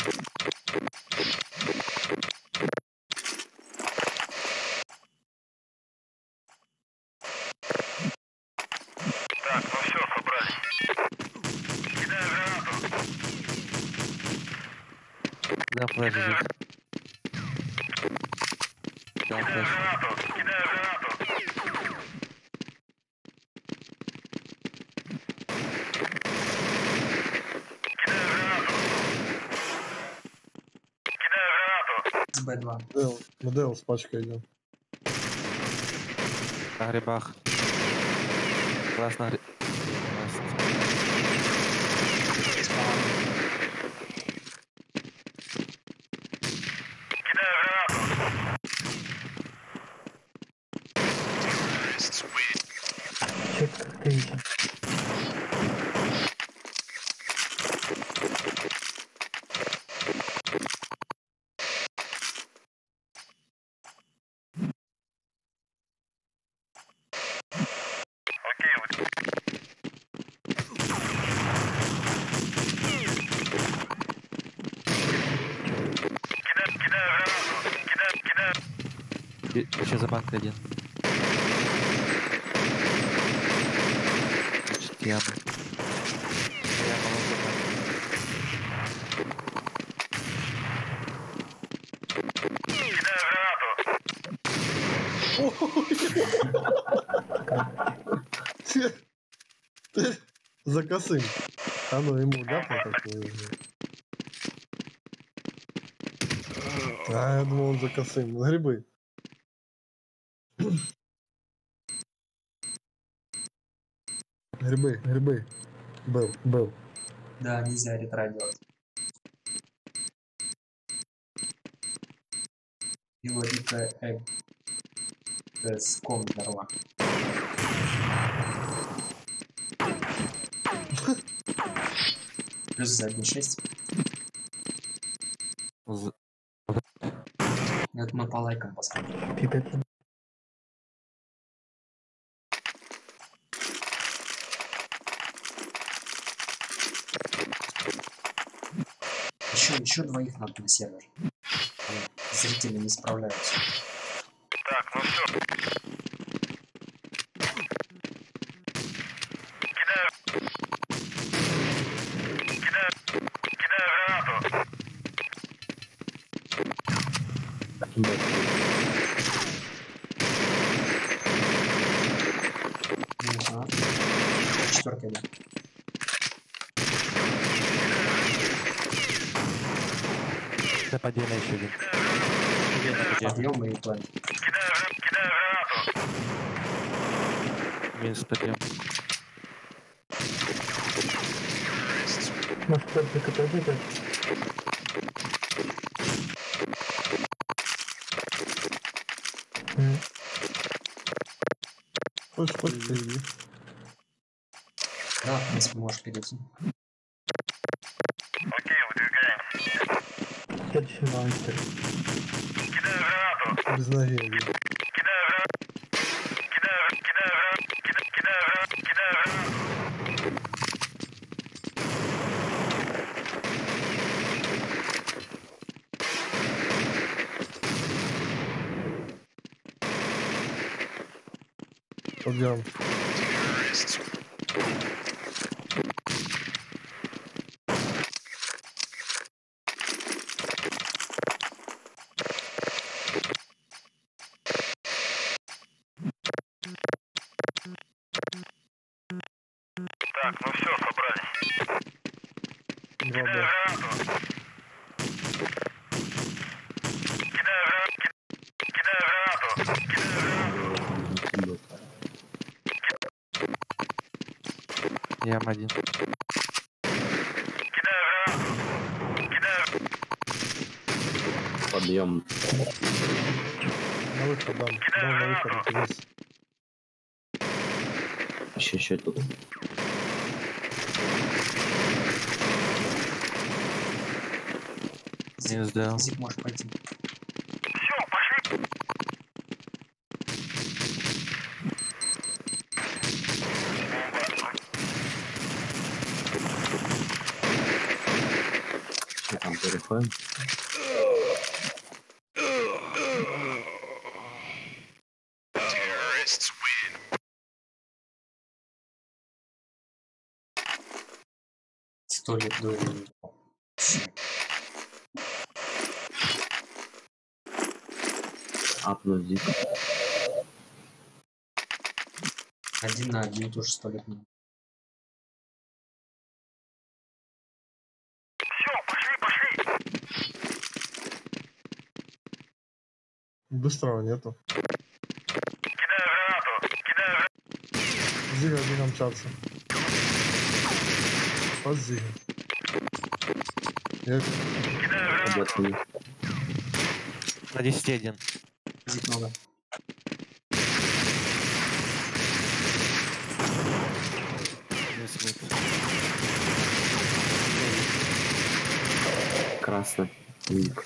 Так, ну все, собрались. Кидаю гранату. Да, флеш здесь. Да, Кидаю флеш. гранату. Кидаю гранату. С Б2. Мы Дэл с пачкой идем. На грибах. Класс на гриб. чё как ты видишь? Окей, вот. Кидаю гранату. Кидаю. Еще за банкой один. Значит, яма. Яма Кидаю гранату. За косым. А ну ему ляпнул такой. А, я думал, он за косым. На грибы. Грибы. Был. Да, нельзя ретра делать. Пилорика с ком здорова. Плюс за 1.6. Это мы по лайкам посмотрим. Пипец. Еще двоих надо на сервер. Зрители не справляются. Так, ну все. Кидаю гранату. Ага. Четверка, да. Это поддельно еще один. Подъем и план. Кидаю гранату. Минус подъем. Может, только подойдет? Хочешь, иди. Да, в принципе, можешь перейти. Окей, выдвигаемся. Следующий монстр. Кидаю гранату. Без ноги один. Кидаю гранату. Подъем. Так, ну все, собрались. Два Кидаю Б. гранату. Кидаю гранату. Яма один. Подъем. На выход дам. Дам на выход вниз. Еще тут. Минус ДЛ. Зип может пойти. Что там, переходим? Сто лет до этого. Апнуть зип. 1 на 1 тоже 100 лет. Быстрого нету. Зига, Зига мчаться. Под Зига. Обратно. На 10-1. Зип много. Минус мид. Красный. Зип.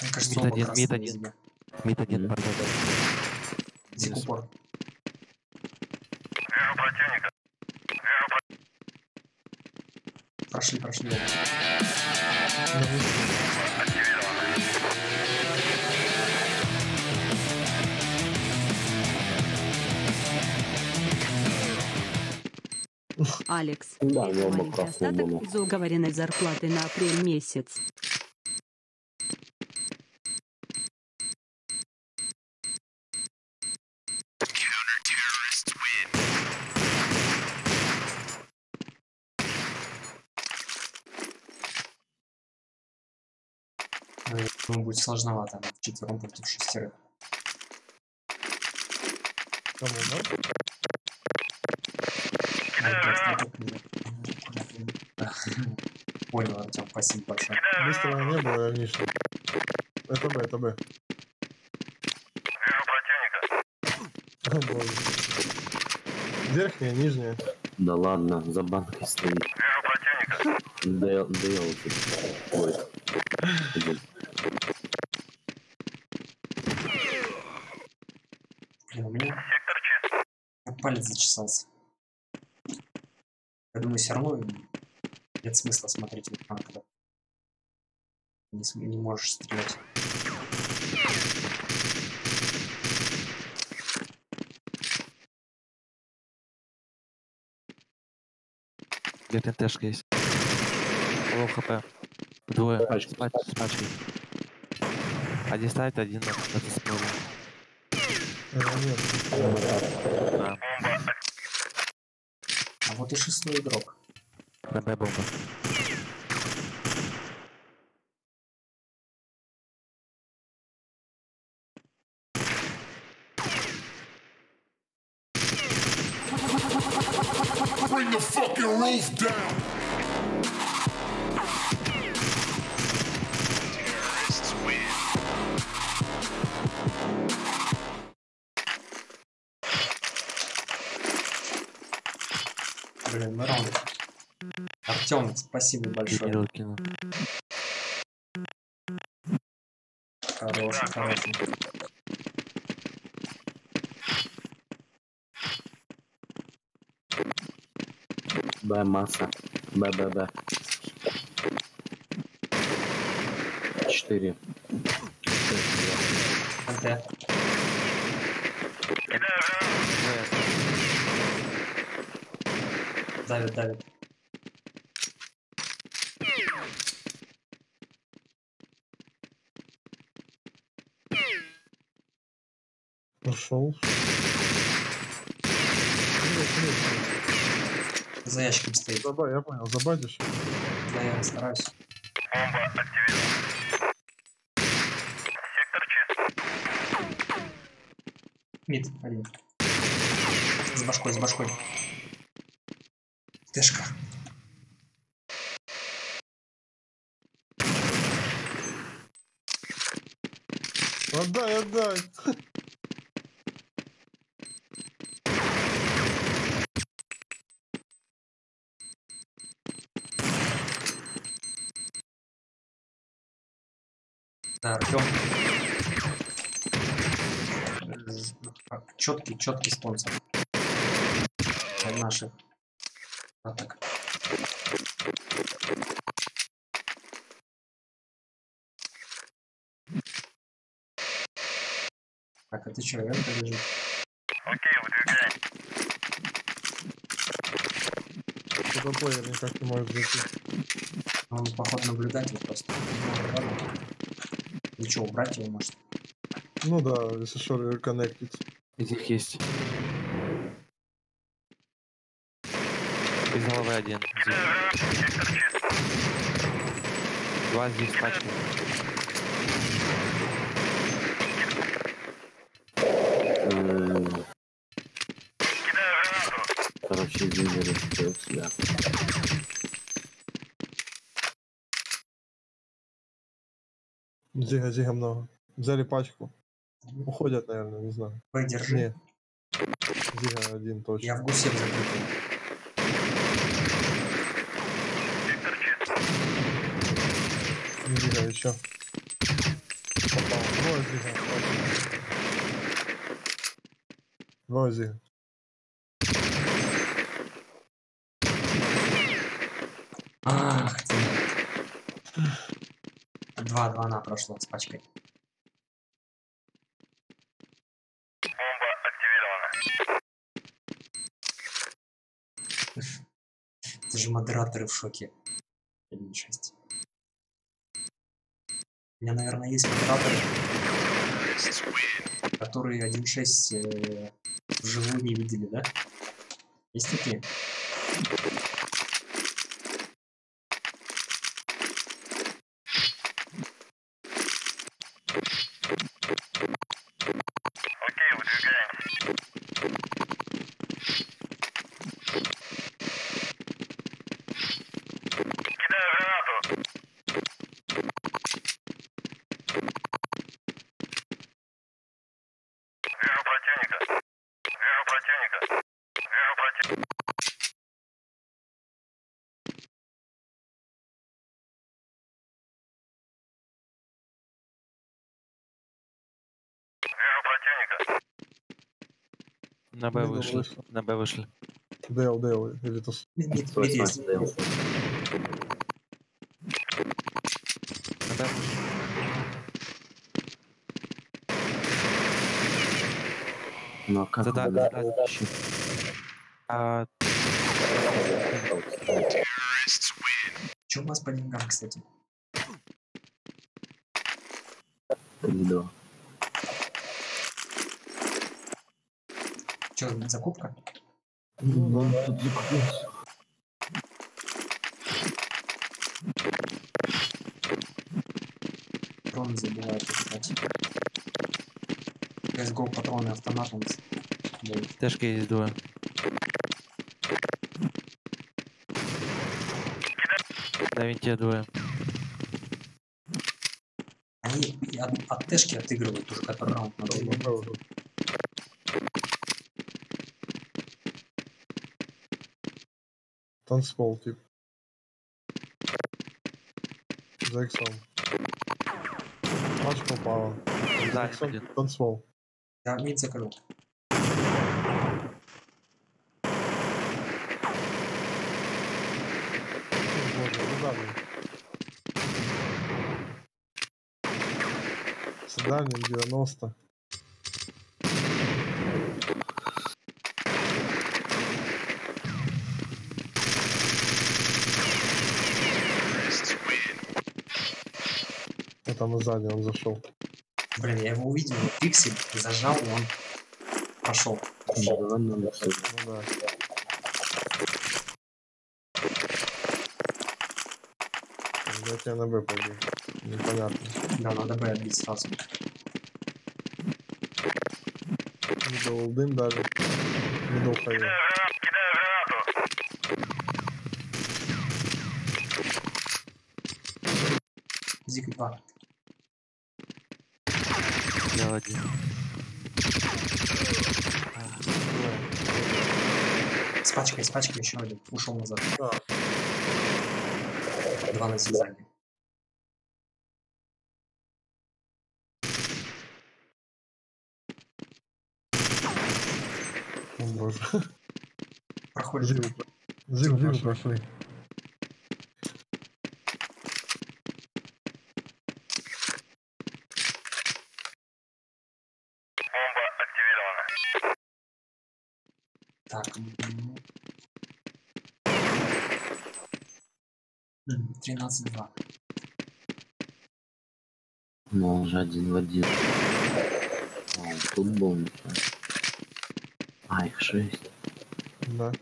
Мне кажется, Мид оба один, красные мид один. Зига. Мид 1, Мгм. пардон. Зип Минус. упор. Прошли. Алекс, Да, это я оба маленький красные остаток было. из уговоренной зарплаты на апрель месяц. Думаю, будет сложновато. Вчетвером против 6. Кому, да? Понял, Артем, спасибо большое. Быстрого не было, я Миша. Это Б. О, боже. Верхняя, нижняя. Да ладно, за банкой стоит. ДЛ. Ой. Блин. Блин, у меня палец зачесался. Я думаю, все равно нет смысла смотреть в экран, когда не можешь стрелять. Где-то НТшка есть. Лоу хп. Двое. Пачка. С пачкой. Один ставит, один на споре. Нет. Да. А вот и 6-й игрок. ББ бомба. Bring the fucking roof down. Блин, ну раунд. Артем, спасибо большое. Генерал кинул. Хороший. Б масса. Б. 4. НТ. Давит. Ушел. За ящиком стоит. Заба, я понял, забадишь. Да, я стараюсь. Мид, один. С башкой. Тэшка. Отдай. Да, Артем. Четкий спонсор. От наших атак. Так, а ты че, Венка лежит? Окей, выдвигаем. Куда плеер никак не может зайти. Он, походу, наблюдатель просто. Ну, ладно. Ну что, убрать его, может? Ну да, если что, реконнектить. Из них есть. Из головы один. Здесь. Два здесь пачки. Короче, Зингер успел себя. Зига много. Взяли пачку. Уходят, наверное, не знаю. Ой, держи. Не. Зига один точно. Я в гусе закрытый. Не Зига еще. Попал. Двое Зига. Двое Зига. Ах ты. 2 на прошло с пачкой. Бомба активирована. Это же модераторы в шоке. 1.6. У меня, наверное, есть модераторы, которые 1.6 вживую не видели, да? Есть такие? Окей, выдвигаемся. Кидаю гранату. Вижу противника. Вижу противника. Вижу противника. Вижу противника. На Б Минул вышли. вышел. На Б вышли. Дейл, или тус. Мид есть. Точно, Дейл. На Б вышли. Ну а как Задак, угадать? задак. А, Че у вас по деньгам, кстати? 3-2. Че, закупка? Ну да, тут закупился. Патроны забивают покупать. CSGO патроны автоматом. дают. Тэшки есть двое. На винте двое. Они от тэшки отыгрывают уже который раунд на другой. Танцпол, тип. За иксом. Пачка упала. За Да, иксом один. танцпол. Я мид закрыл. Боже, ударный. С дальним 90. Это на сзади он зашел. Блин, я его увидел, пиксель, зажал, и он пошел. Да, ну, Ну да. Дайте я на Б пойду. Непонятно. Да, надо бы отбить сразу. Мидл дым даже. Мидл хайвей. Кидаю гранату. Зик 2. Я один. С пачкой еще один. Ушел назад. Да. 2 на сзади. боже. Проходит. Зигу прошли. Бомба активирована. Так. 13-2. Ну, он же 1 в 1. А, тут был. А, их 6. Да.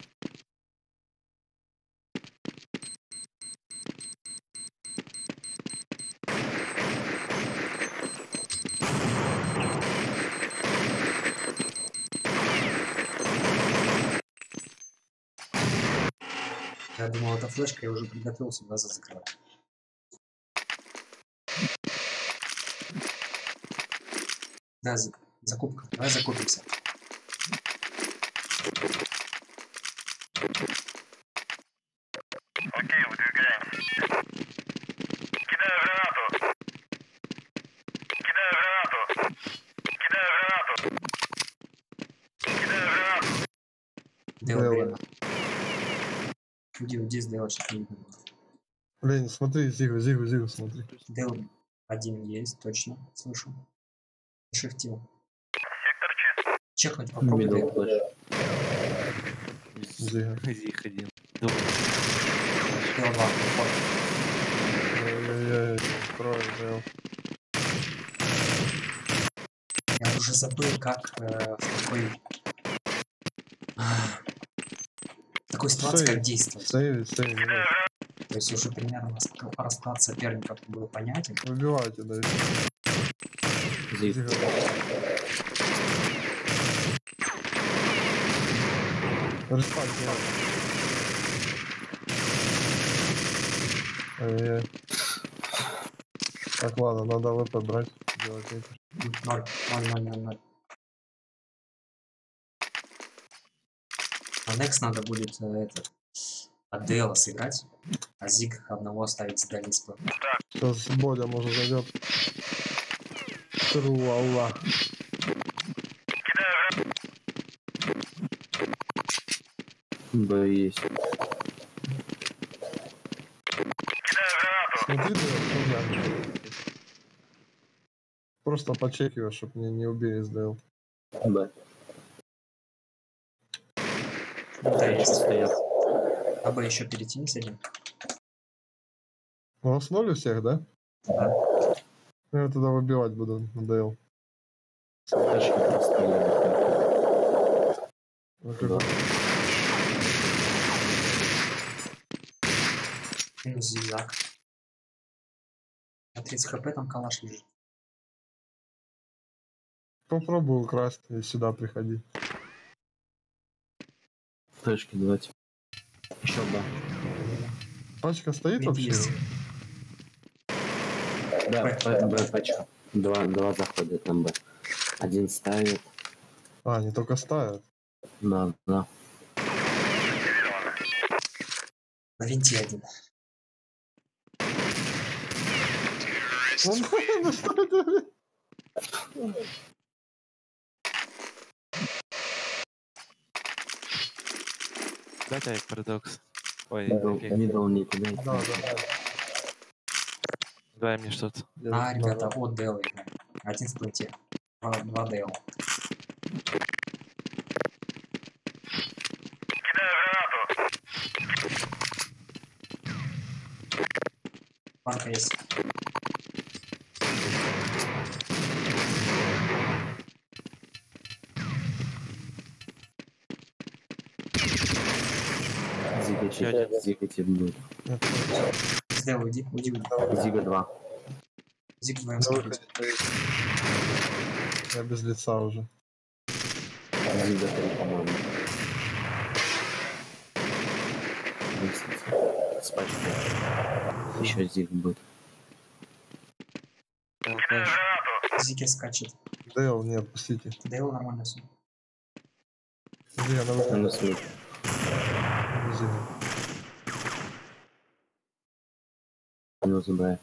Я думал, это флешка, я уже приготовился глаза закрывать. Да, закупка. Давай закупимся. Окей, выдвигаемся. Кидаю гранату. Кидаю гранату. Кидаю гранату. Кидаю гранату. Дел время. Уйди, сделай, чтобы не видно было. Лень, смотри, Зигу, смотри. Дел один есть, точно, слышу. Шифтил. Сектор чист. Чекнуть попробуй. Middle Дел. flash. Зига. Зих 1. Дел 2. Ой-ой-ой, трое Дел. Я уже забыл, как в такой ситуации, как действовать. Сейв. То есть уже примерно расклад соперников был понятен. Выбивайте, да. Зиг. Зига. Респать делай. Ай-яй-яй. Так, ладно, надо ВП брать. Делать ветер. 0. А next надо будет этот Адела сыграть, а Зиг одного оставить с дальней сплэт. Сейчас Бодя может зайдет. Труалла. Б есть. Смотри, да, просто почекивай, чтоб не убили СДЛ. Б. Да, есть. Стоят. АБ еще перетянись один. У вас 0 у всех, да? Да. Я тогда выбивать буду на ДЛ. Тачки просто. Да. Минус зигзаг. На 30 хп там калаш лежит. Попробую украсть и сюда приходи. Точки давайте. Еще да. Пачка стоит Мид вообще? есть. Да, Б. пачка. Два заходят на Б. Один ставит. А, они только ставят. Да. На винте один. Ну что это? Дайте парадокс. Ой, Мидл не кидай. Да. дай мне что-то. А, ребята, от Дела играем. Один в планте. 2 Дела. Банка есть. Зига тебе будет. Дел, уйди. Зига 2. Зиг вдвоем смотрите. Я без лица уже. Зига 3, по-моему. С пачкой. Еще Зиг будет. Зиги скачет. Дейл, не отпустите. Дейл нормально все. Зига, на выход. Минус мид. Зига. Минус Б.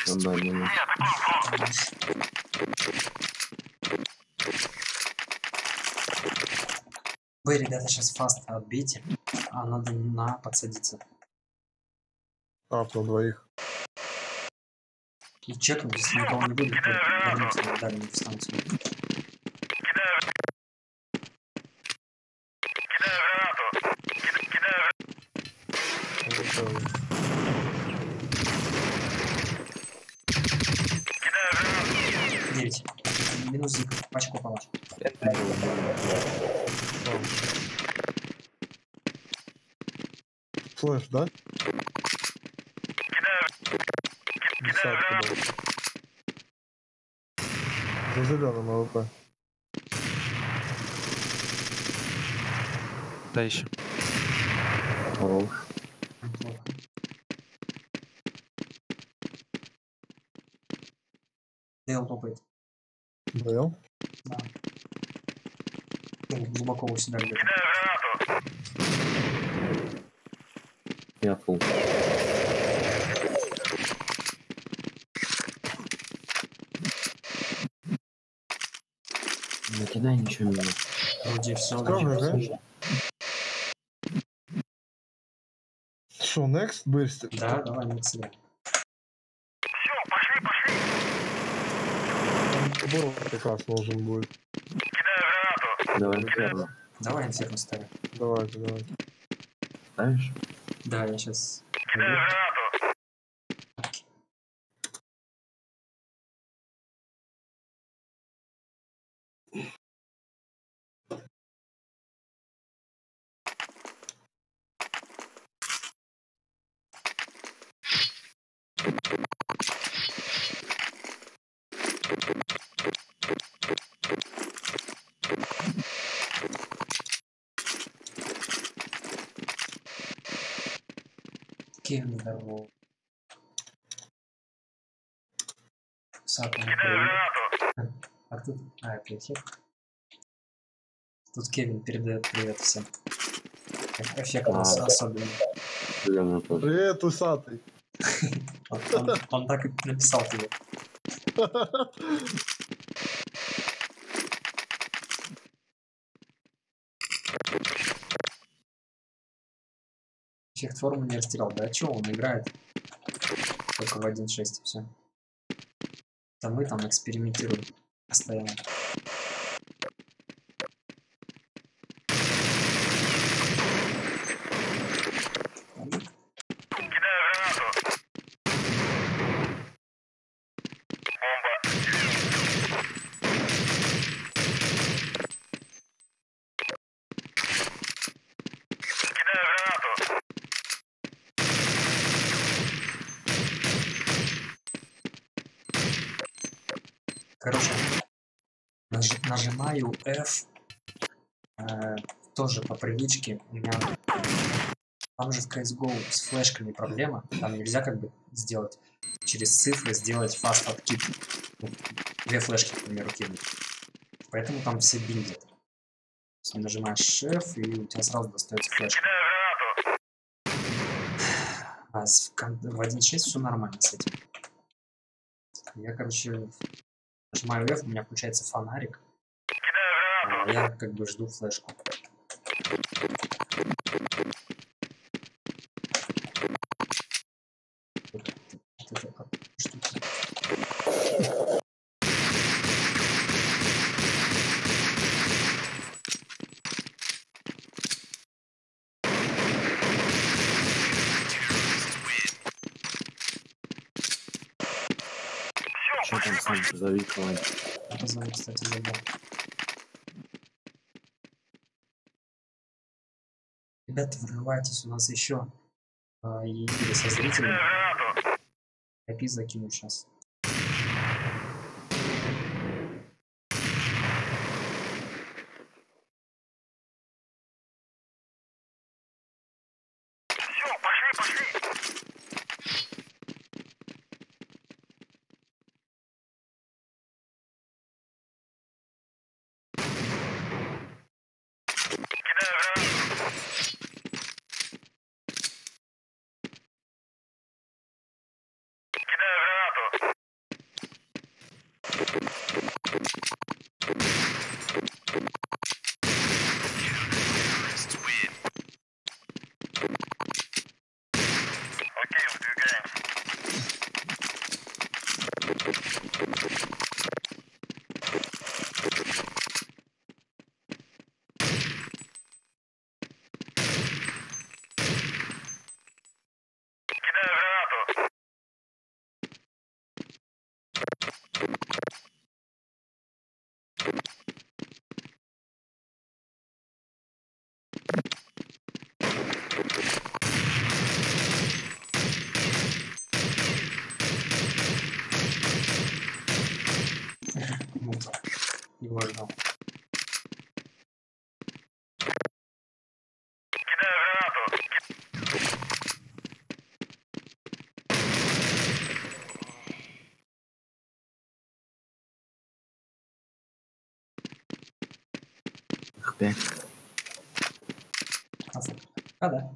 свободен. Вы, ребята, сейчас фаст отбейте, а надо на подсадиться. На двоих. И чекнуть, если никого не будет, то вернемся на дальнюю станцию. Девять. Минус зик. Пачку палаш. Флэш, да? Десятка был. За зеленым АВП. Да еще. Хорош. Неплохо. Дейл топает. Дейл? Да. Ну, глубоко у себя где-то. Я фул. Не кидай ничего мне. Вроде все. Скажи, Что, next быстро? Да, давай, не сыграем. Боров как раз нужен будет. Давай инферно. Давай инферно ставим. Давайте. Ставишь? Да, я сейчас. Кевин здорово. Сапа. А тут... эффект. Тут Кевин передает привет всем. Эффект у нас особенный. Привет, усатый. Он так и написал тебе. Эффект форму не растерял. Да чё, он играет только в 1.6 и все. Да мы там экспериментируем постоянно. Короче, нажимаю F тоже по привычке. У меня там же в CSGO с флешками проблема. Там нельзя как бы сделать через цифры сделать fast откид. Две флешки, к примеру, кинуть. Поэтому там все биндят. Нажимаешь F и у тебя сразу достается флешка. А в 1.6 все нормально с этим. Я, короче, нажимаю F, у меня включается фонарик. А я как бы жду флешку. Что там сам завикал? Позвони, кстати, забыл. Ребята, врывайтесь, у нас еще игры со зрителями. IP закину сейчас. Окей, выдвигаемся. Кидаю гранату. Мусор. Его ждал. Кидаю гранату. Их 5, А, да.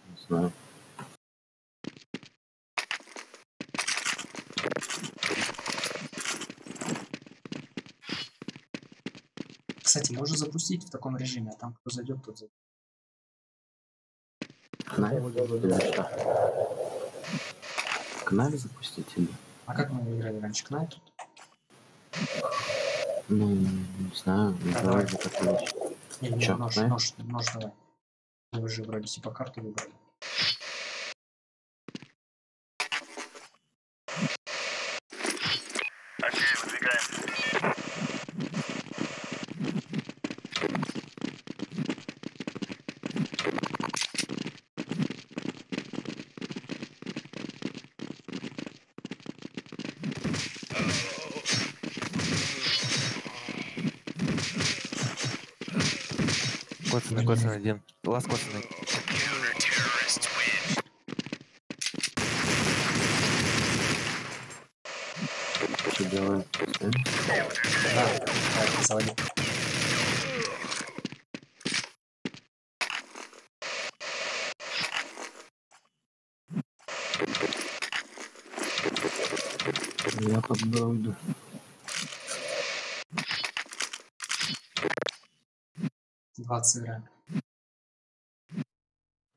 не знаю. Кстати, можно запустить в таком режиме, а там кто зайдет, тот зайдет. Кнайф или что? Кнайф запустить или? А как мы играли раньше? Кнайф тут? Ну, не знаю, не Да, знаю, давай. как иначе. Не, Чё, нож, Кнайф? нож давай. Вы же вроде типа карту выбрали. Окей, выдвигаемся. Коцаный один. Лаз коцаный. Что делаем? Стоим? Да, давай, заводи. Я подброду. Два сыра.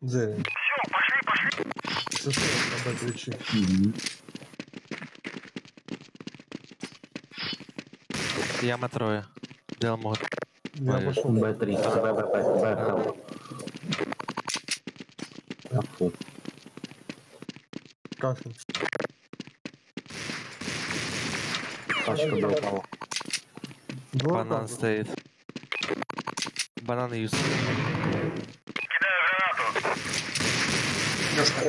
Зелень. Все, пошли. Сосед, надо кричи. Яма трое. Дел могут. Я Ой, пошел. Б3, Б. Фу. Кашин. Пачка Б упала. Банан стоит. Банан и юз. Кидаю гранату. Лёшка.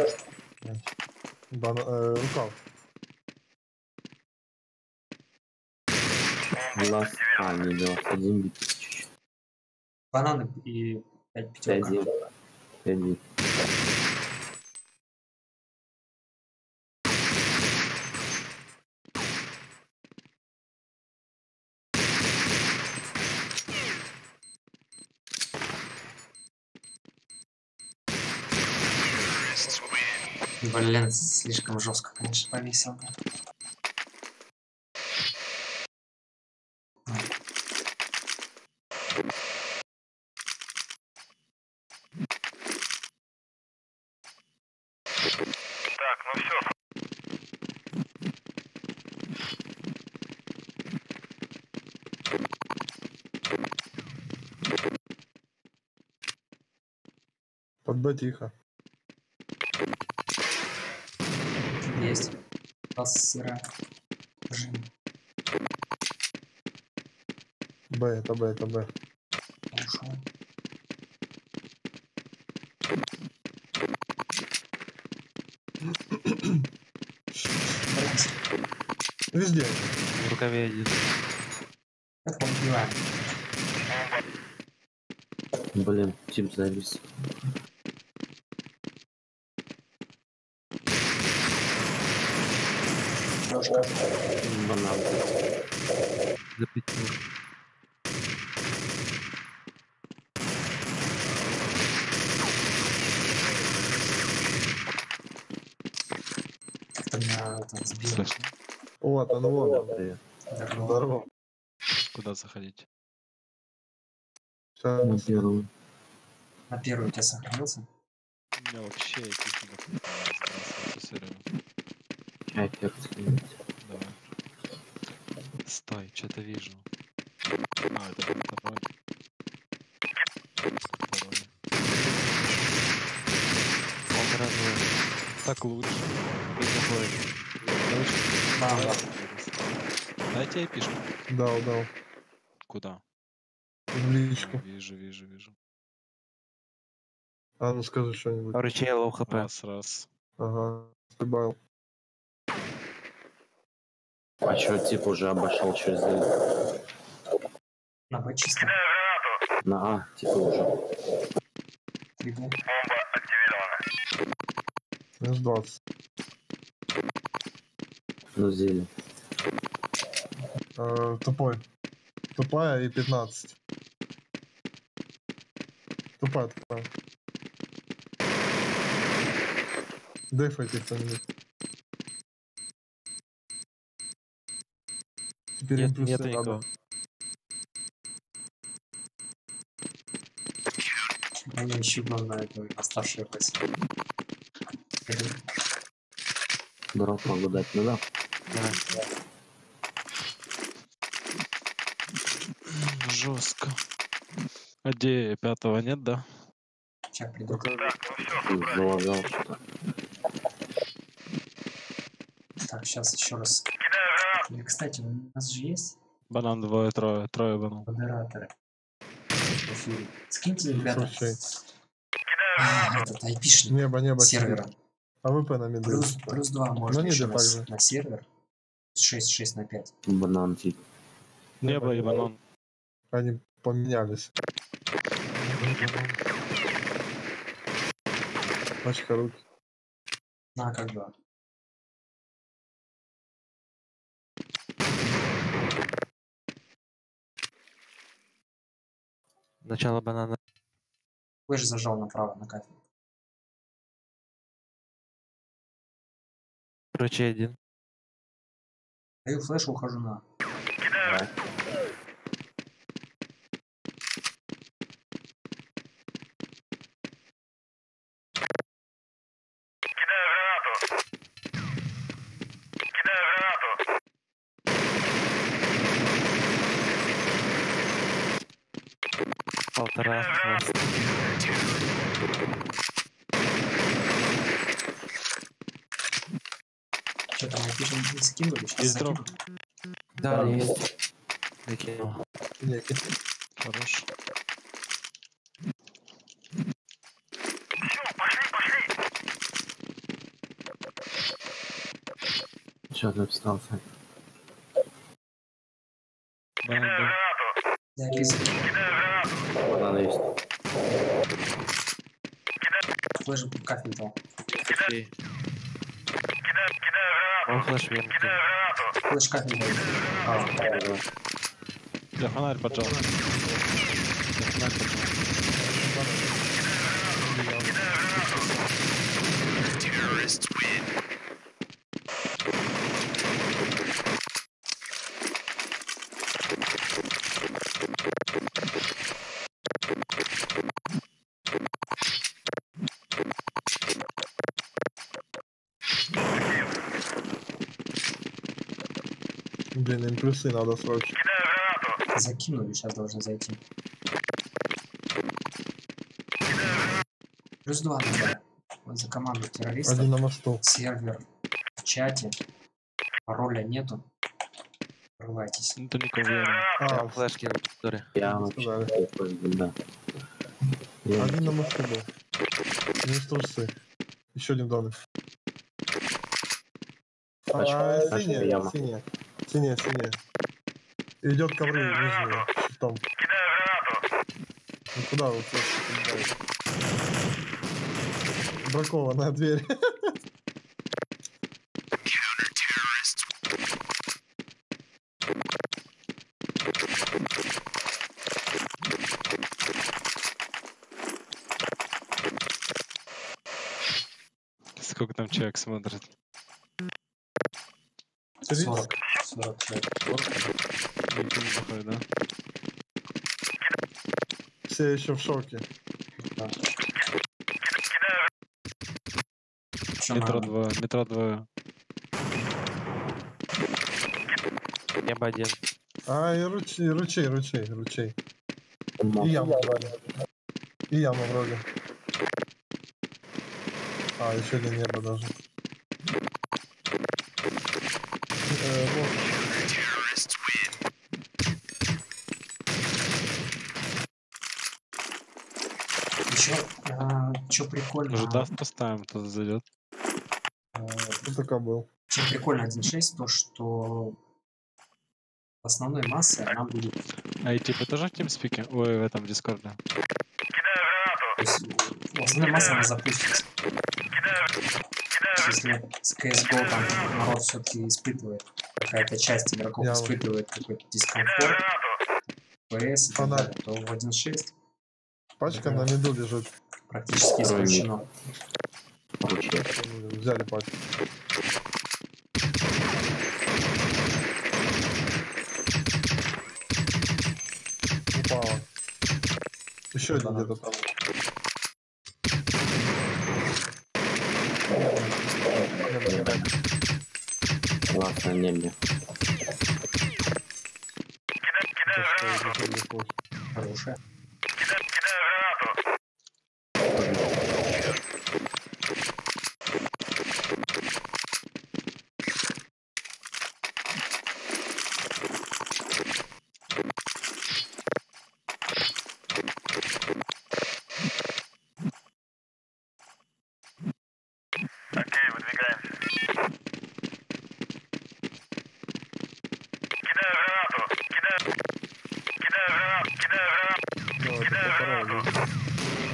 Рукав. Лаз. А, не 91 бит. Чуть-чуть. Бананы и 5 пятерка. 5. Блин, слишком жестко, конечно, повесил. Так, ну все. Под Б тихо. Есть. Раз сыра. Жим. Б, это Б, это Б. Ушел. Везде. В рукаве один. Это убиваем. Блин, тип завис. Лёшка. Банан. Запятил. Как-то меня это сбило. Вот он, вот он. Привет. Здорово. Куда заходить? Сейчас. На первую. На первый у тебя сохранился? У меня вообще этих никак не сбрасывается с сервера. Эффект скинуть. Давай. Стой, что-то вижу. А, это был второй. Второй. Он родной. Так лучше. Ты какой? Дайте я пишу. Дал. Куда? В личку. Вижу. А ну скажи что-нибудь. Рычей лоу хп. Раз. Ага, прибавил. А чё, тип уже обошел через На Б чисто. на А, типа уже. Трибу. Минус 20. Ну, зелень. Тупой. Тупая и 15. Тупая. Дефайте кто-нибудь. Теперь им плюсы Нету надо. никого. А я ищу на эту оставшую бase. Дроп могу дать, ну да. Жестко. А где пятого нет, да? Сейчас приду. Залагал что-то. Так, сейчас еще раз. И, кстати, у нас же есть Банан трое банан. модераторы в эфире. Скиньте, ребята, Слушай. этот айпишник Небо. сервера. АВП на миду. Плюс 2 можно Ну, еще ниже также. на сервер. 6 на 5. Банан тип. Небо и банан. Они поменялись. Мачка руки. На, как бы. Начало банана. Флэш зажал направо на кафе. Рычей один. Даю флеш, ухожу на. Полтора. Что там, айпишник не скинули? Сейчас Есть дроп. закину. Да, есть. Закинул. Некий. Хорош. Чё ты встался? Банан. Да, Лиза. Банан есть. Флеш как не дал. Окей. Он флеш вернул. Флеш как не дал. Я фонарь поджал. Блин, им плюсы надо срочно. Закинули, сейчас должны зайти. Плюс 2 надо. Вот за команду террористов. Один на мосту. Сервер в чате. Пароля нету. Врывайтесь. Ну, далеко верно. А, Флеш кинул. Сори. Я вообще сказали. такой, да. Я Один на мосту был. Минус трусы. Еще один домик. Синяя. Идет ковры нижние. Щитом. Ну куда вы просто бракованная дверь. Сколько там человек смотрит? 40 человек. Никто не заходит, да? Все еще в шоке. Да. Чё Метро надо? 2, метро 2. Небо один. А, и ручей. И яма вроде. И яма вроде. А, еще один небо даже. Еще, что прикольно. Может, даст поставим, кто зайдет. Кто такой был? Чем прикольно 1.6, то что основной массой она будет. А и типа тоже в TeamSpeak? Ой, в этом Дискорде. То есть основная масса она запустится. Если с CSGO там народ все-таки испытывает, какая-то часть игроков испытывает какой-то дискомфорт, PS и так далее, то в 1.6 пачка на миду лежит. Практически исключено. Взяли пачку. Упала. Еще один где-то там. Класс на небе. Хорошая. Окей, выдвигаемся. Кидаю гранату.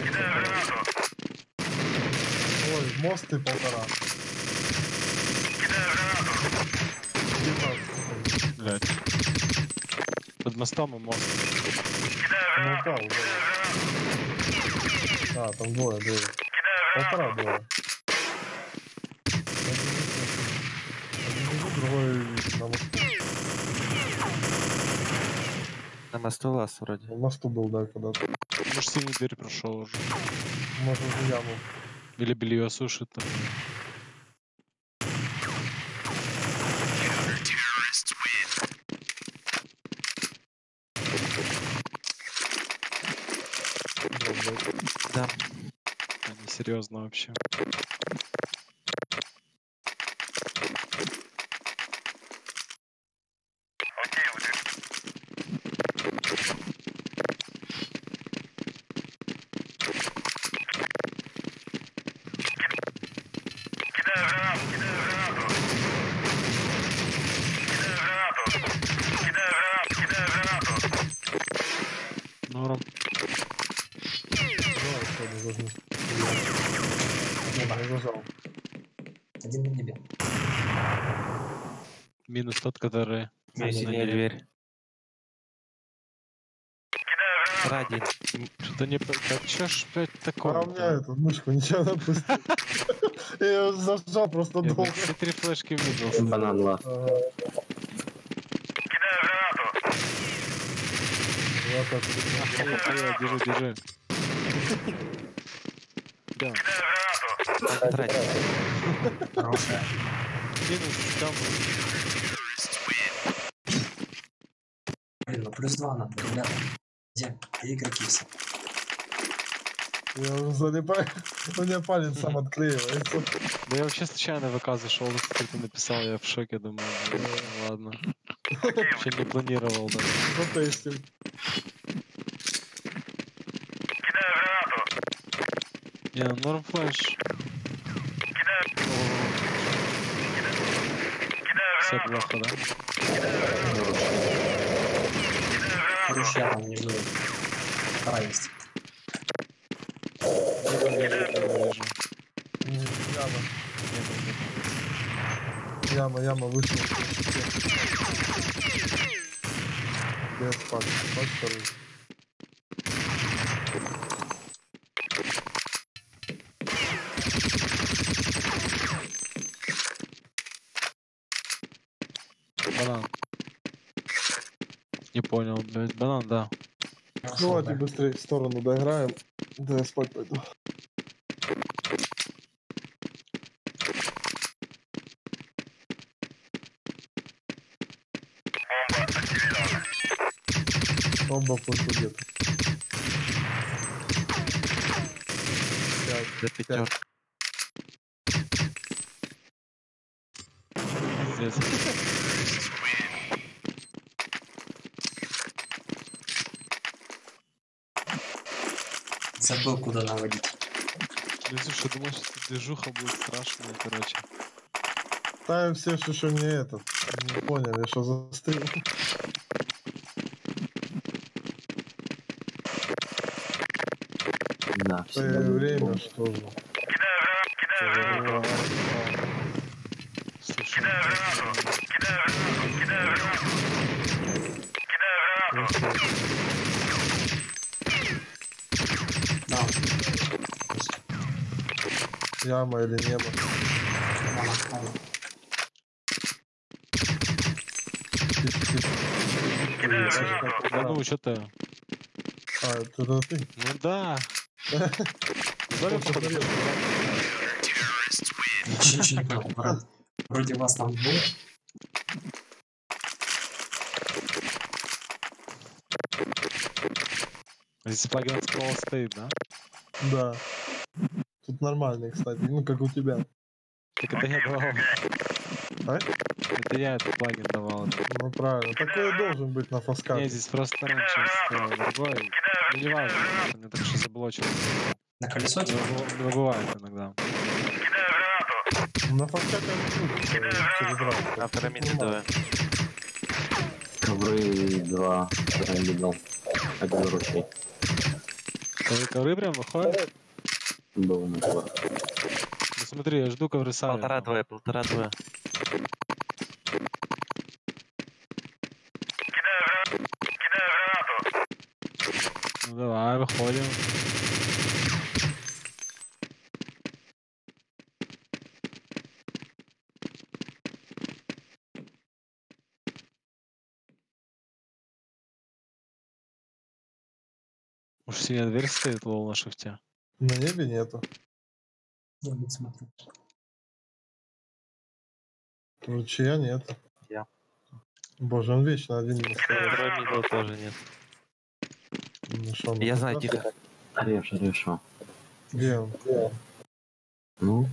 Кидаю гранату. Ой, мост и 1,5. Кидаю гранату. 19. Блядь. Под мостом и мост. Он упал, да. А, там двое. 1,5 было. Другой на мосту. На мосту лаз вроде. На мосту был, да, когда-то. Может, синий дверь прошел уже. Может, в яму. Или белье сушит. Там. Да. Они серьезно вообще. Окей, выдвигаемся. Кидаю гранату. Норм. Давай, сегодня должны. Небо. Я зажал. Один на небе. Минус тот, который... Синяя дверь. Один. Что-то не... Да чё ж, блядь, такое? А у меня эту мышку ничего напустил. Я ее зажал просто долго. Все 3 флешки в мидл. Банан лав. Держи. Да. Хорошая. Минус, там. Блин, ну +2 надо, ребята. Где игроки все? Я уже залипаю. У меня палец сам отклеивается. Да я вообще случайно в ВК зашел, кто-то написал, я в шоке, думаю, ладно. Вообще не планировал, да. Затестим. Не, норм флеш. Все плохо, да? Ручья там внизу. Вторая есть. Яма вышел. Без пак. Пак второй. банан. Не понял, блядь. Банан, да. Давайте быстрее в сторону доиграем. Да я спать пойду. Бомба пункту где-то. За пятерку. Пиздец. Забыл, куда наводить. Блин, слушай, думал, что тут движуха будет страшная, короче. Ставим все, что еще не этот. Не поняли, что застрял. Да, В свое время, что же. Слушай, Да. Яма или небо. Ладно. да ну, что ты? А, это ты? Ну да. Ничего не понял, брат. Вроде вас там двое. Здесь плагин от скролла стоит, да? Да. Тут нормальный, кстати. Ну, как у тебя. Так это я давал. А? Это я этот плагин давал. Ну, правильно. Такое должен быть на фасках. Не, здесь просто раньше стоял другой. Ну, не важно, мне так что заблочил. На колесо типа? Ну, бывает иногда. На фасках через раз. А пирамиды давай. Ковры 2, пирамидал. 1 ручей. Ковры прям выходят? Был на ковр. Ну смотри, я жду ковры сами. 1,5. Ну давай, выходим. Уж синяя дверь стоит, лол, на шифте. На небе нету. Я не смотрю. Ручья нет. Я. Боже, он вечно один не стоит. Пирамида тоже нет. Ну, шо, Я ну, знаю, как? тихо. Решо. Где он? Ну,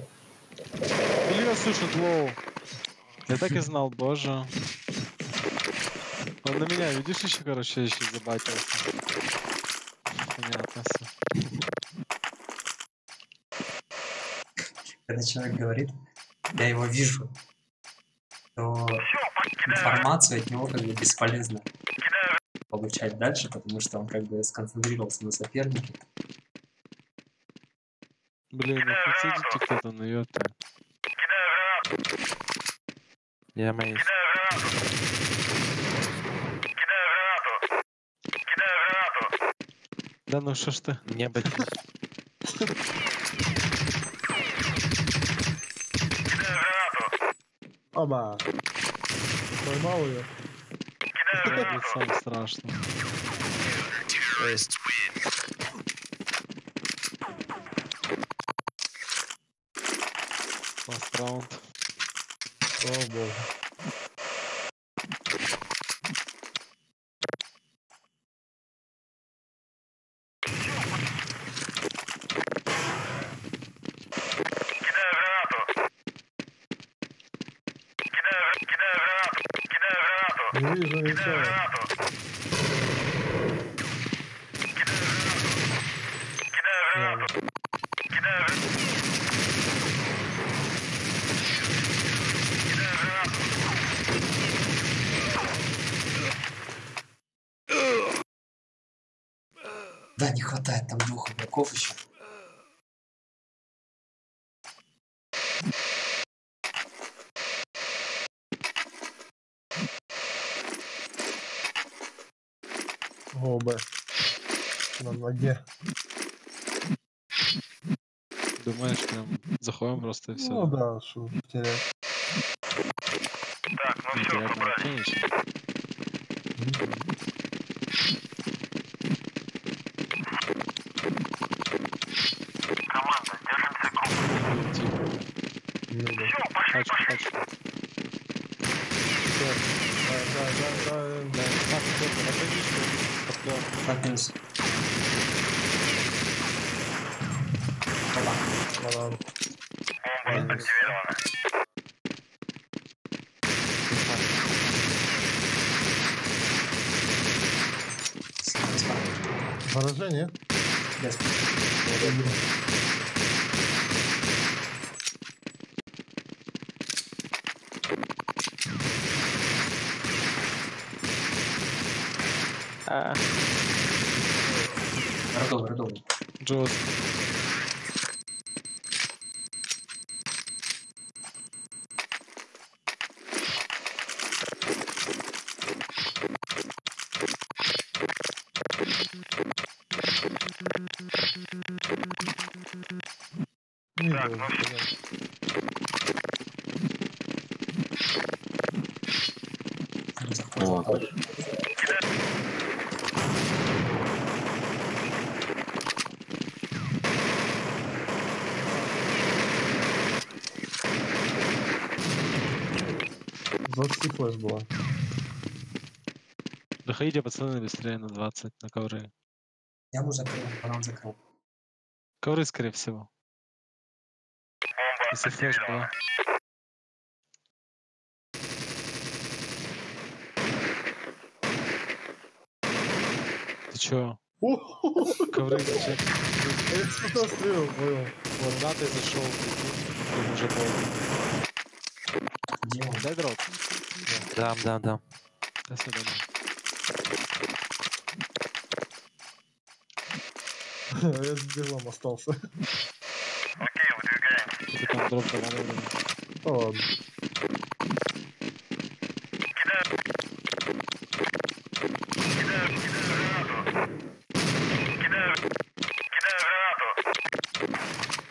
Блин, слушай, лол. Я так и знал, боже. Он на меня, видишь, еще, короче, еще забатился. Понятно все. Когда человек говорит, я его вижу, то информацию от него как бы бесполезно получать дальше, потому что он как бы сконцентрировался на сопернике. Блин, ну хоть идите кто-то, ну ёпта. Я мейс. Да ну что ж ты? Не быть. Оба. Поймал ее. Сам страшно. Last раунд. Слава богу. Не вижу ничего. Ладно. Да, не хватает там 2 игроков еще. ОБ. На ноге. Думаешь, прям заходим просто и все. Ну да, что терять. Так, ну все, Неприятно убрали. вообще ничего. Команда, держимся группы. Тихо. Все, пошли, Пачку, пошли. пачку. Да. Да, так, все, отойди, подклён. Так, минус. Опа. Банан. Бомба активирована. Поражение? Без. Родовый. Джоз. Так, ну все. О, точно. Флэш была. Доходите, пацаны, быстрее на 20, на ковры. Я ему закрыл, банан закрыл. Ковры, скорее всего. Бомба Если флеш была. активирована. Ты чё? Ковры зачем? Я что-то стрел, понял. Вот на ты зашел, прикинь, уже больно. Где он? Дай дроп. Дам. До свидания. Я с делом остался. Окей, выдвигаемся. Ты там дроп давай. Да ладно.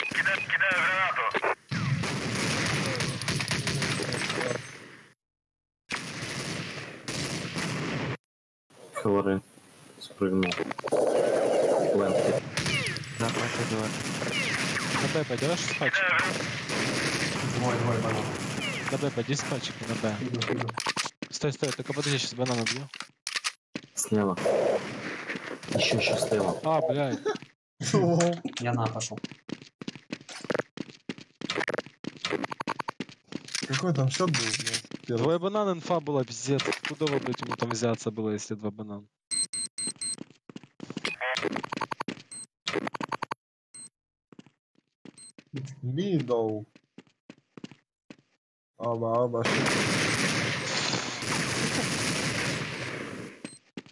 Кидаю гранату. Ковры. Спрыгнул. Лэнки. Да, давай. На Б пойдешь с пачкой? Двое банан. На Б пойди с пачкой, на Б. Иду. Стой, только подожди, сейчас банан убью. Слева. Еще слева. А, блядь. Я на пошел. Какой там счет был? блядь? Первый. Двое банан, инфа была, пиздец. Откуда вот блядь, ему там взяться было, если два банана? Мидл. Оба.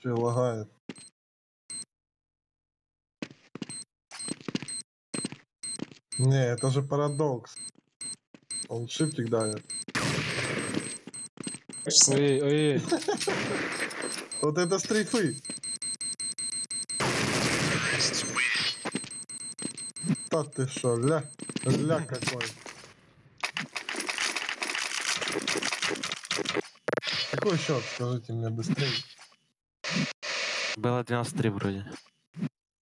Че лагает? Не, это же парадокс. Он шиптик давит. Ой. Вот это стрейфы. Да ты шо, ля какой. Какой счет, скажите мне быстрее. Было 93 вроде.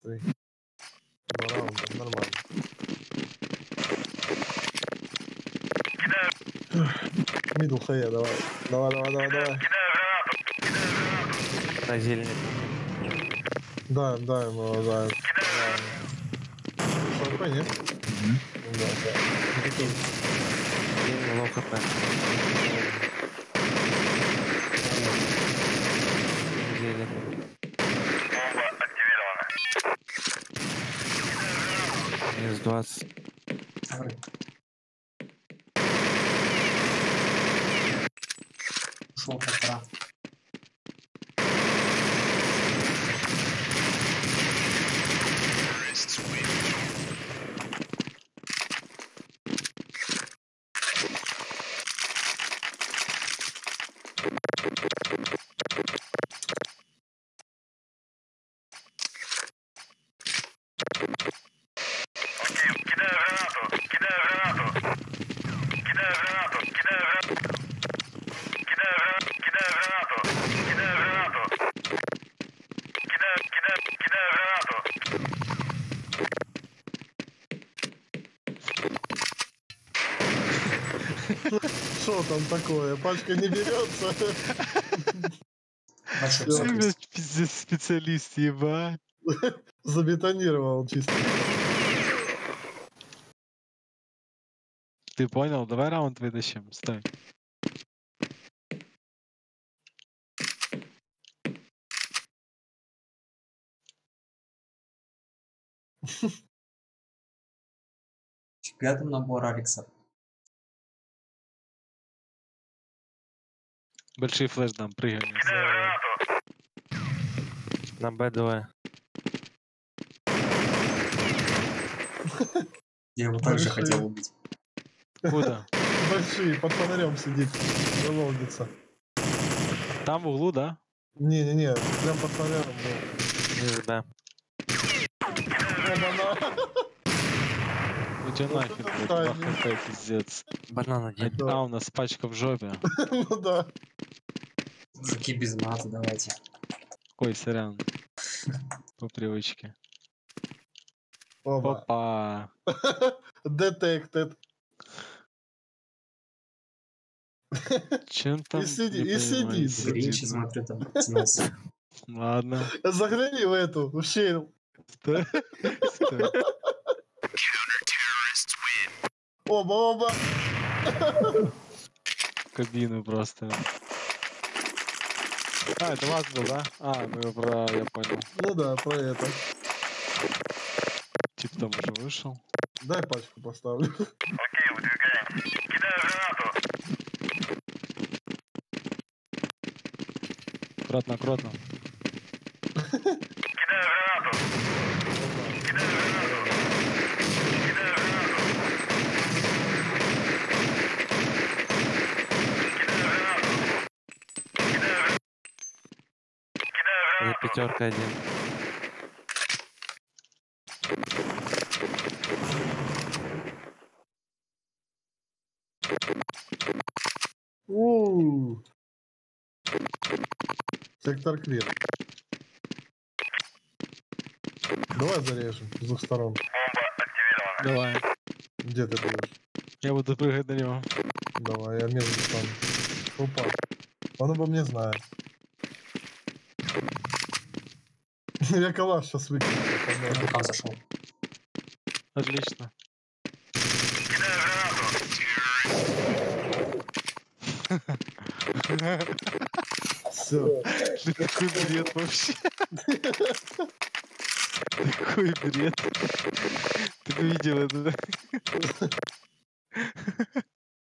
Два раунда, нормально. Мидл хае, давай. Давай. На зелени. Да, ему уважаем. Шампа, нет? Да. Зелень, лоу хп. Зелень. Бомба активирована. Минус 20. Ушел как-то. Окей, кидаю гранату. Что там такое? Пачка не берется. Большой Всё. кусок есть. Пиздец, специалист, ебать. Забетонировал чисто. Ты понял? Давай раунд вытащим. Стой. Фига там набор Алекса. Большой флеш дам, прыгай. вниз. На Б2. Я его также Большие. хотел убить. Куда? Большие, под фонарем сидит. Выловится. Там в углу, да? Не-не-не, прям под фонарем был. Низ Б. Ну тебе нахер, блядь, 2 хп, пиздец. Банан один. А, у нас пачка в жопе. Ну да. Мужики без мата, давайте. Ой, сорян. По привычке. Оба. Опа. Detected. Чем там? И сиди- не и понимаю, сидит. Гринчи, да. смотрю, там протянулся. Ладно. Загляни в эту, в щель. Стой. Стой. Оба. Кабину просто. А, это вас был, да? А, ну я понял. Ну да, про это. Тип там уже вышел. Дай пачку поставлю. Окей, выдвигаемся. Кидаю гранату. Аккуратно, аккуратно. Кидаю гранату. Кидаю гранату. Кидаю гранату. За пятерка один. Сектор клир. Давай зарежем с двух сторон. Давай. Где ты будешь? Я буду прыгать на него. Давай, я между стану. Опа. Он обо мне знает. Я калаш сейчас выкину. Я рукав зашел. Отлично. Все. Такой бред вообще. Такой бред. Ты бы видел это?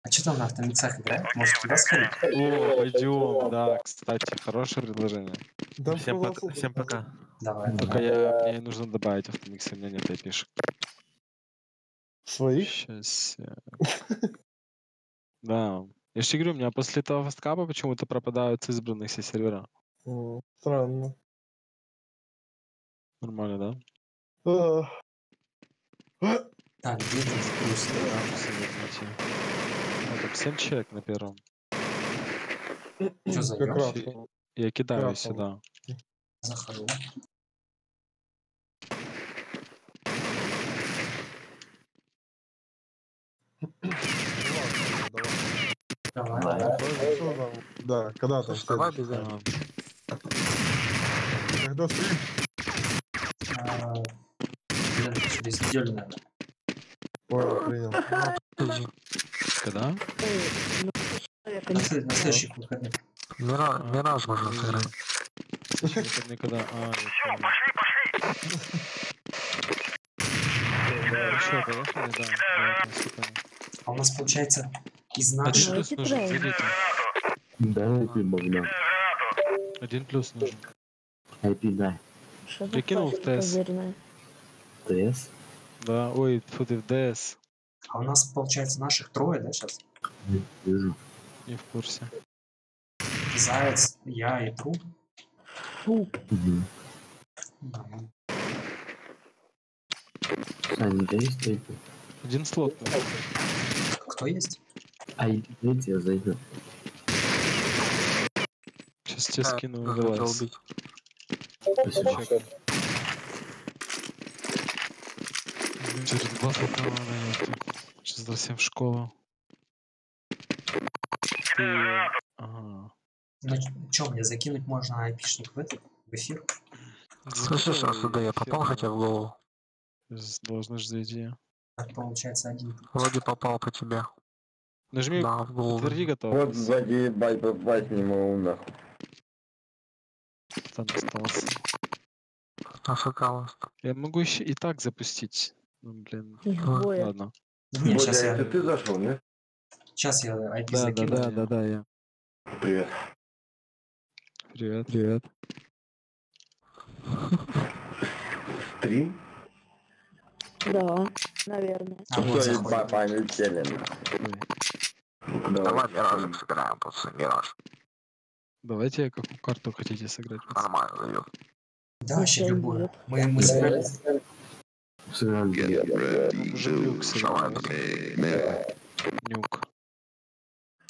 А что там на автомиксах играет? Может, туда сходить? О, пойдем. Да, кстати, хорошее предложение. Там Всем пока. Давай. Только мне нужно добавить автомикс, у меня нет айпишек. Своих? Сейчас. Да. Я же тебе говорю, у меня после этого фасткапа почему-то пропадают с избранных все сервера. Странно. Нормально, да? Так, где ты запустил? Там 7 человек на первом. Что за Как раз. Я кидаю Красава. сюда. Захожу. Давай. Да, когда там? Слушай, давай следующий? без этого. Когда стрим? Блин, через неделю, наверное. Понял, принял. Когда? На следующих выходных. Мираж можно сыграть. Это никогда. А, я понял. Еще поехали, да. Да, всё понял. А у нас получается из Один наших... плюс нужен, видите? Да, IP Богдан. 1 плюс нужен. IP дай. Прикинул в ТС. ТС? Да, ой, фу ты в ДС. А у нас получается наших трое, да, сейчас? Вижу. Не в курсе. Заяц, я и Труп. Угу. Сань, у тебя есть IP? Один слот нужен. Кто есть? IP дайте, я зайду. Сейчас тебе скину Хотел вылаз. убить. Спасибо. Через 2 фота надо, ёпта. Сейчас за всем в школу. ты... Ага. Ну, чё, мне закинуть можно айпишник в этот, в эфир? Слышишь, отсюда я попал хотя в голову? Должны же зайти. Так получается один. Вроде попал по тебе. Нажми, Да, в голову. подтверди готов. Вот сзади ебать попасть не могу нахуй. Там остался. Афк. Я могу еще и так запустить. Ну, блин. Ой. Ладно. Не, сейчас Бодя, я... это ты зашел, нет? Сейчас я IP Да, закину. да, я. Привет. Привет. Стрим? Да, наверное. А вот Что, заходит. полетели. Давай мираж сыграем, пацаны, мираж. Давайте какую карту хотите сыграть? Нормально зайдет. Да, вообще любую. Мы сыграли. Уже нюк сыграл. Нюк.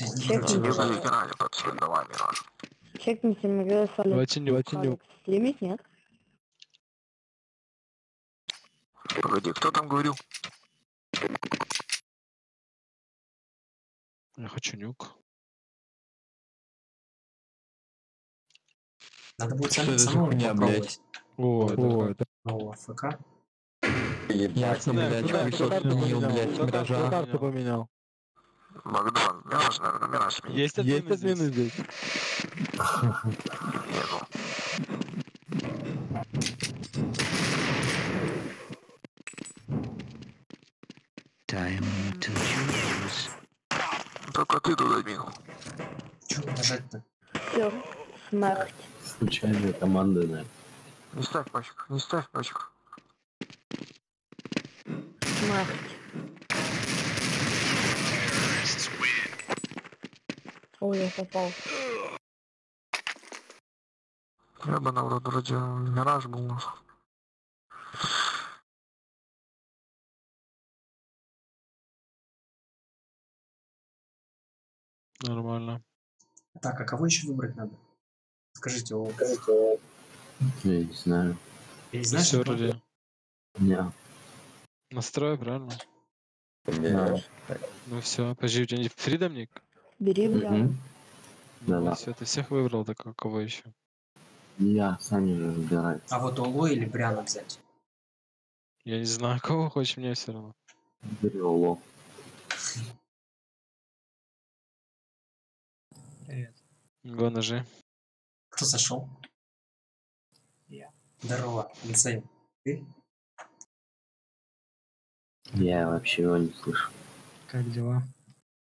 Не заиграли, пацаны, давай мираж. Чекните, мы голосовали. Давайте нюк. Лимит нет? Погоди, кто там говорил? Я хочу нюк. Надо будет самому попробовать. О, это... О, ФК. Ясно, блядь, хуесос сменил, блядь, миража. Карту поменял. Богдан, мираж, наверное, мираж сменил. Есть админы здесь? Нету. Time to choose. Только ты туда бил. Чё нажать-то? Все, смерть. Случайная команда, да. Не ставь пачку, не ставь пачку. Смерть. Ой, я попал. Я бы на вроде мираж был у нас. Нормально. Так, а кого еще выбрать надо? Скажите, Я не знаю. я не знаю, Все что вроде. Не. Настрой, правильно? Да. Ну все, подожди, у тебя не фридомник? Бери, бля. Да. Все, ты всех выбрал, так а кого еще? Я сами же выбираю. А вот Оло или Бряна взять? Я не знаю, кого хочешь, мне все равно. Оло. Привет. Го ножи. Кто зашел? Я. Здорово, Инсейн. Ты? Я вообще его не слышу. Как дела?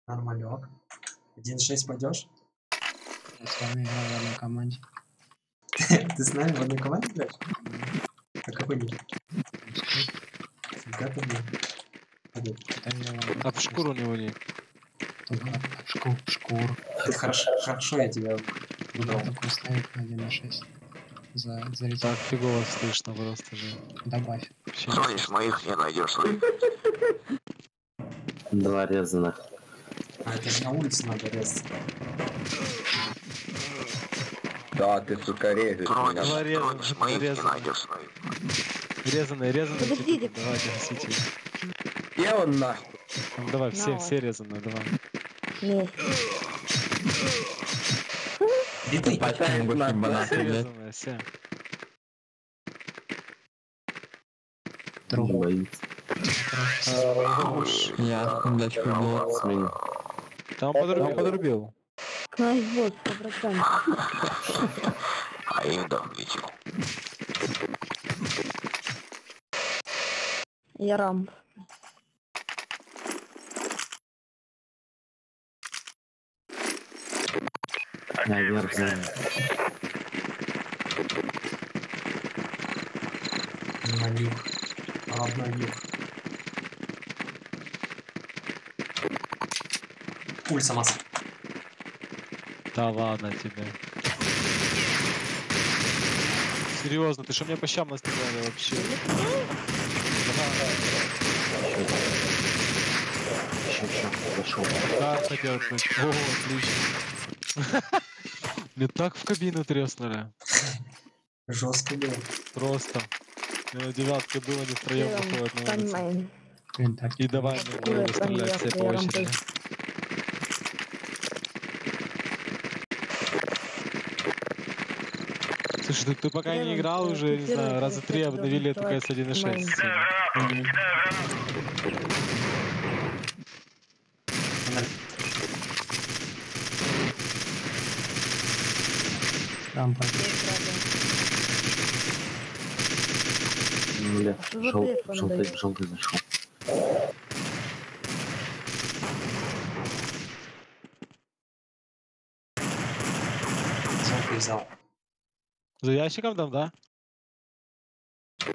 Нормалек. 1-6 пойдешь? Я с вами играл в одной команде. Ты с нами в одной команде играешь? А какой ник? Фига ты, блин. А в шкуру у него нет. Шкуру. Это хорошо, я тебя выбрал. Такой ставит на 1.6. За Так фигово слышно просто же. Добавь. Звонишь моих, не найдешь своих. Два резаных. А это же на улице надо резать. Да, ты, сука, режешь меня. Звонишь моих, не найдешь своих. Резаные, Подождите. типа, давайте гасите. Я он нахуй. Ну, давай, все Давай. резаные, давай. Нет. Биты. Все резаные, все. Не боится. Я, удачи был. Там подрубил. Кнайс-бот, 100%. А я их давно видел. Я рамп. Наверх занят. На юг. Родной юг. Улица масса. Да ладно тебе. Серьезно, ты что мне по щам настреляли вообще? Зашел. Да, хотел быть. О, отлично. Мне так в кабину треснули. Жестко было. Просто. Я на девятке было не втроем выходит на улицу. Понимаем. И давай мне в голову стрелять все по очереди. Слушай, ты пока не играл уже, не знаю, раза 3 обновили эту КС 1.6. Рампа. Бля, Что за бред вам дают? желтый зашел. Желтый взял. За ящиком там, да? За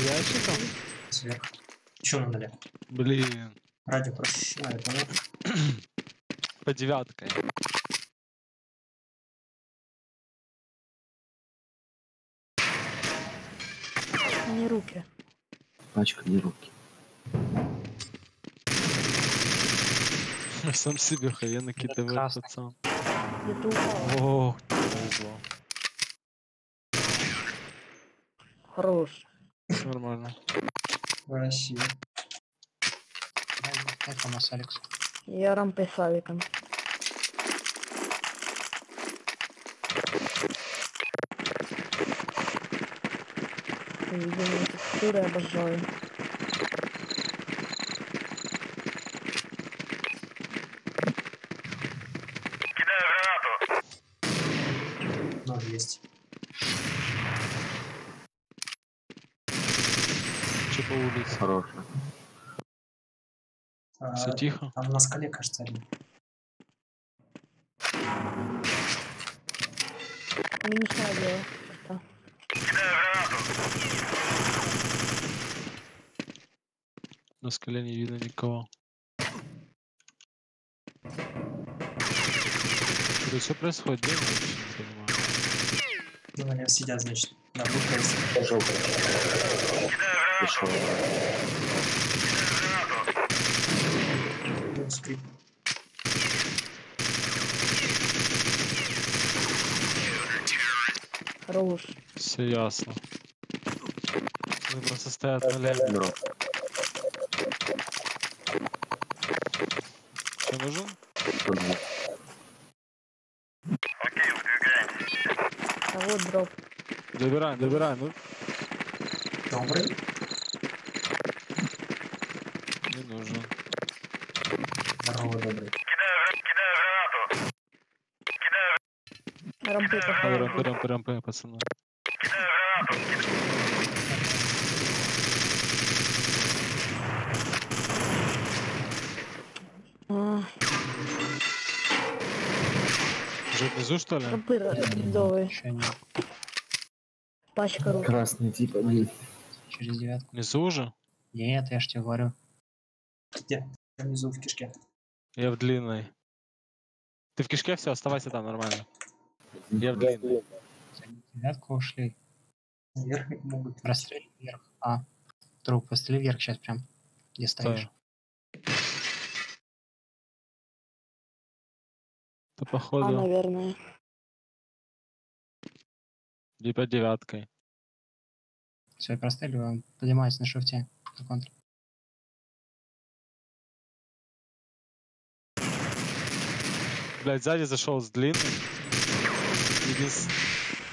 ящиком? Сверху. Чё нам дали? Блин. Радио прощаю, понял? По 9-кой. Не руки. Пачка, не руки. Сам себе хрен накидывает, красный. пацан. Где-то упал. Ох, повезло. Хорош. Нормально. Вообще. Дай КамАЗ, Алекс. Я рампой с авиком. Видимо, текстуры обожаю. Ну, есть. Че по улице? Хорошо. Все тихо? Там на скале, кажется, один. Минус радио. Что? На скале не видно никого. Что происходит? Где я вообще не понимаю? Ну, на нем сидят, значит. На будка есть. Желтый. Пришел. Ну, скрип. Хорош. Все ясно. Они просто стоят на леве. Что нужен? А вот дроп. Добираем, ну. Добрый. Не нужен. Здорово, добрый. Рампы пошел. Рампы, пацаны. Уже внизу, что ли? Рампы пиздовые. Еще нет. Пачка рук. Красный типа, блин. Через 9. Внизу уже? Нет, я ж тебе говорю. Где? Внизу в кишке. Я в длинной. Ты в кишке, все, оставайся там, нормально. Я в длинной. За 9 ушли. Вверх могут. Прострели вверх. А, труп, прострели вверх сейчас прям. Где стоишь? Это походу. наверное. Либо 9-кой. Все, я простреливаю. Поднимаюсь на шифте. На контр. Блять, сзади зашел с длинным.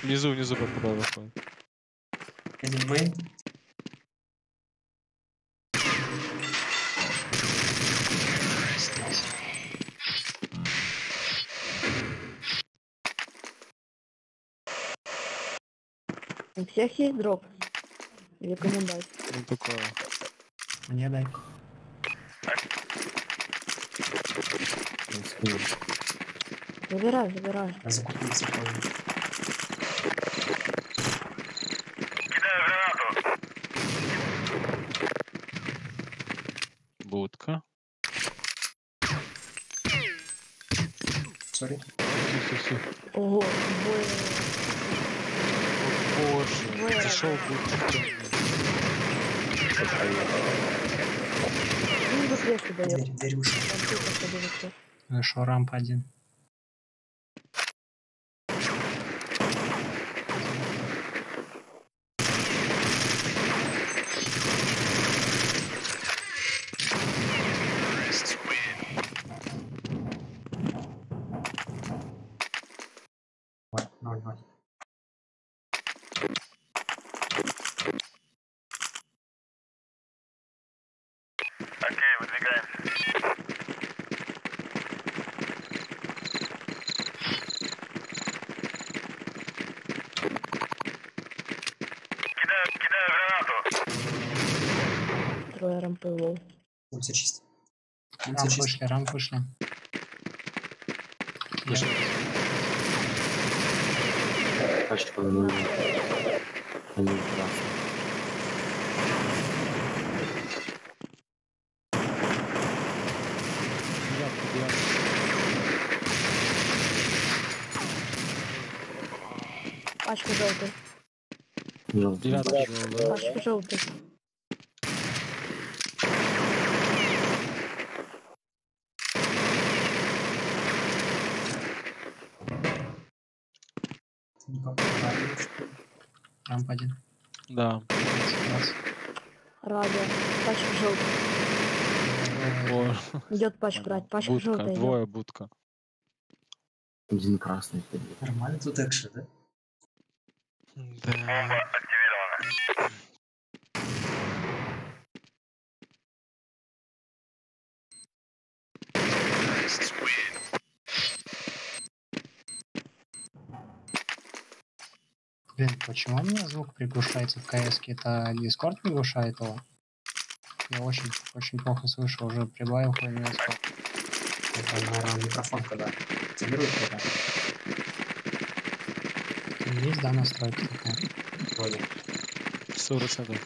Внизу под тобой выходит. Один мейн. У всех есть дроп? Или кому дать? Ну такое. Мне дай. Забирай. Я закупился тоже. Будка. Сори. Все. Ого, двое. Боже, зашел будка темный. Ну, за флешку дает. Дверь ушла. Рампы походу все. Вышел рамп один. Давай. Окей, выдвигаемся. Кидаю гранату. Трое рампы лол. Улица чисто. Рамп вышли, рамп вышли. Тачка на один красный. Пачка желтый. Желтый. Пачка желтый. Не попадает. Рамп один. Да. Радио. Пачка желтый. О, Идет пачку брать. Пачка будка, желтая. двое будка. Один красный. Нормально тут экшен, да? Да. Бомба активирована. Блин, почему у меня звук приглушается в КС? Это Discord приглушает его? Я очень плохо слышу, уже прибавил хуйню Discord. Это, наверное, микрофон когда активирует это. Есть, да, настройка такая? Вроде. 100%.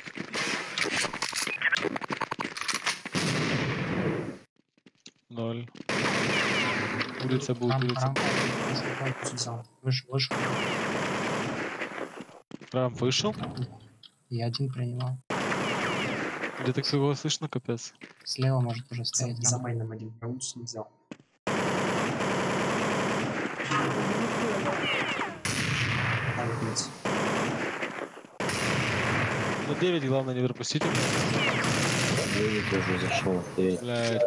Ноль. Улица будет, улица. Вышел. Рамп вышел? Я один принимал. Где так всего слышно, капец? Слева может уже стоять. За мейном один. Я улицу не взял. Ну 9, главное не пропустить. 9 тоже зашел. Блядь,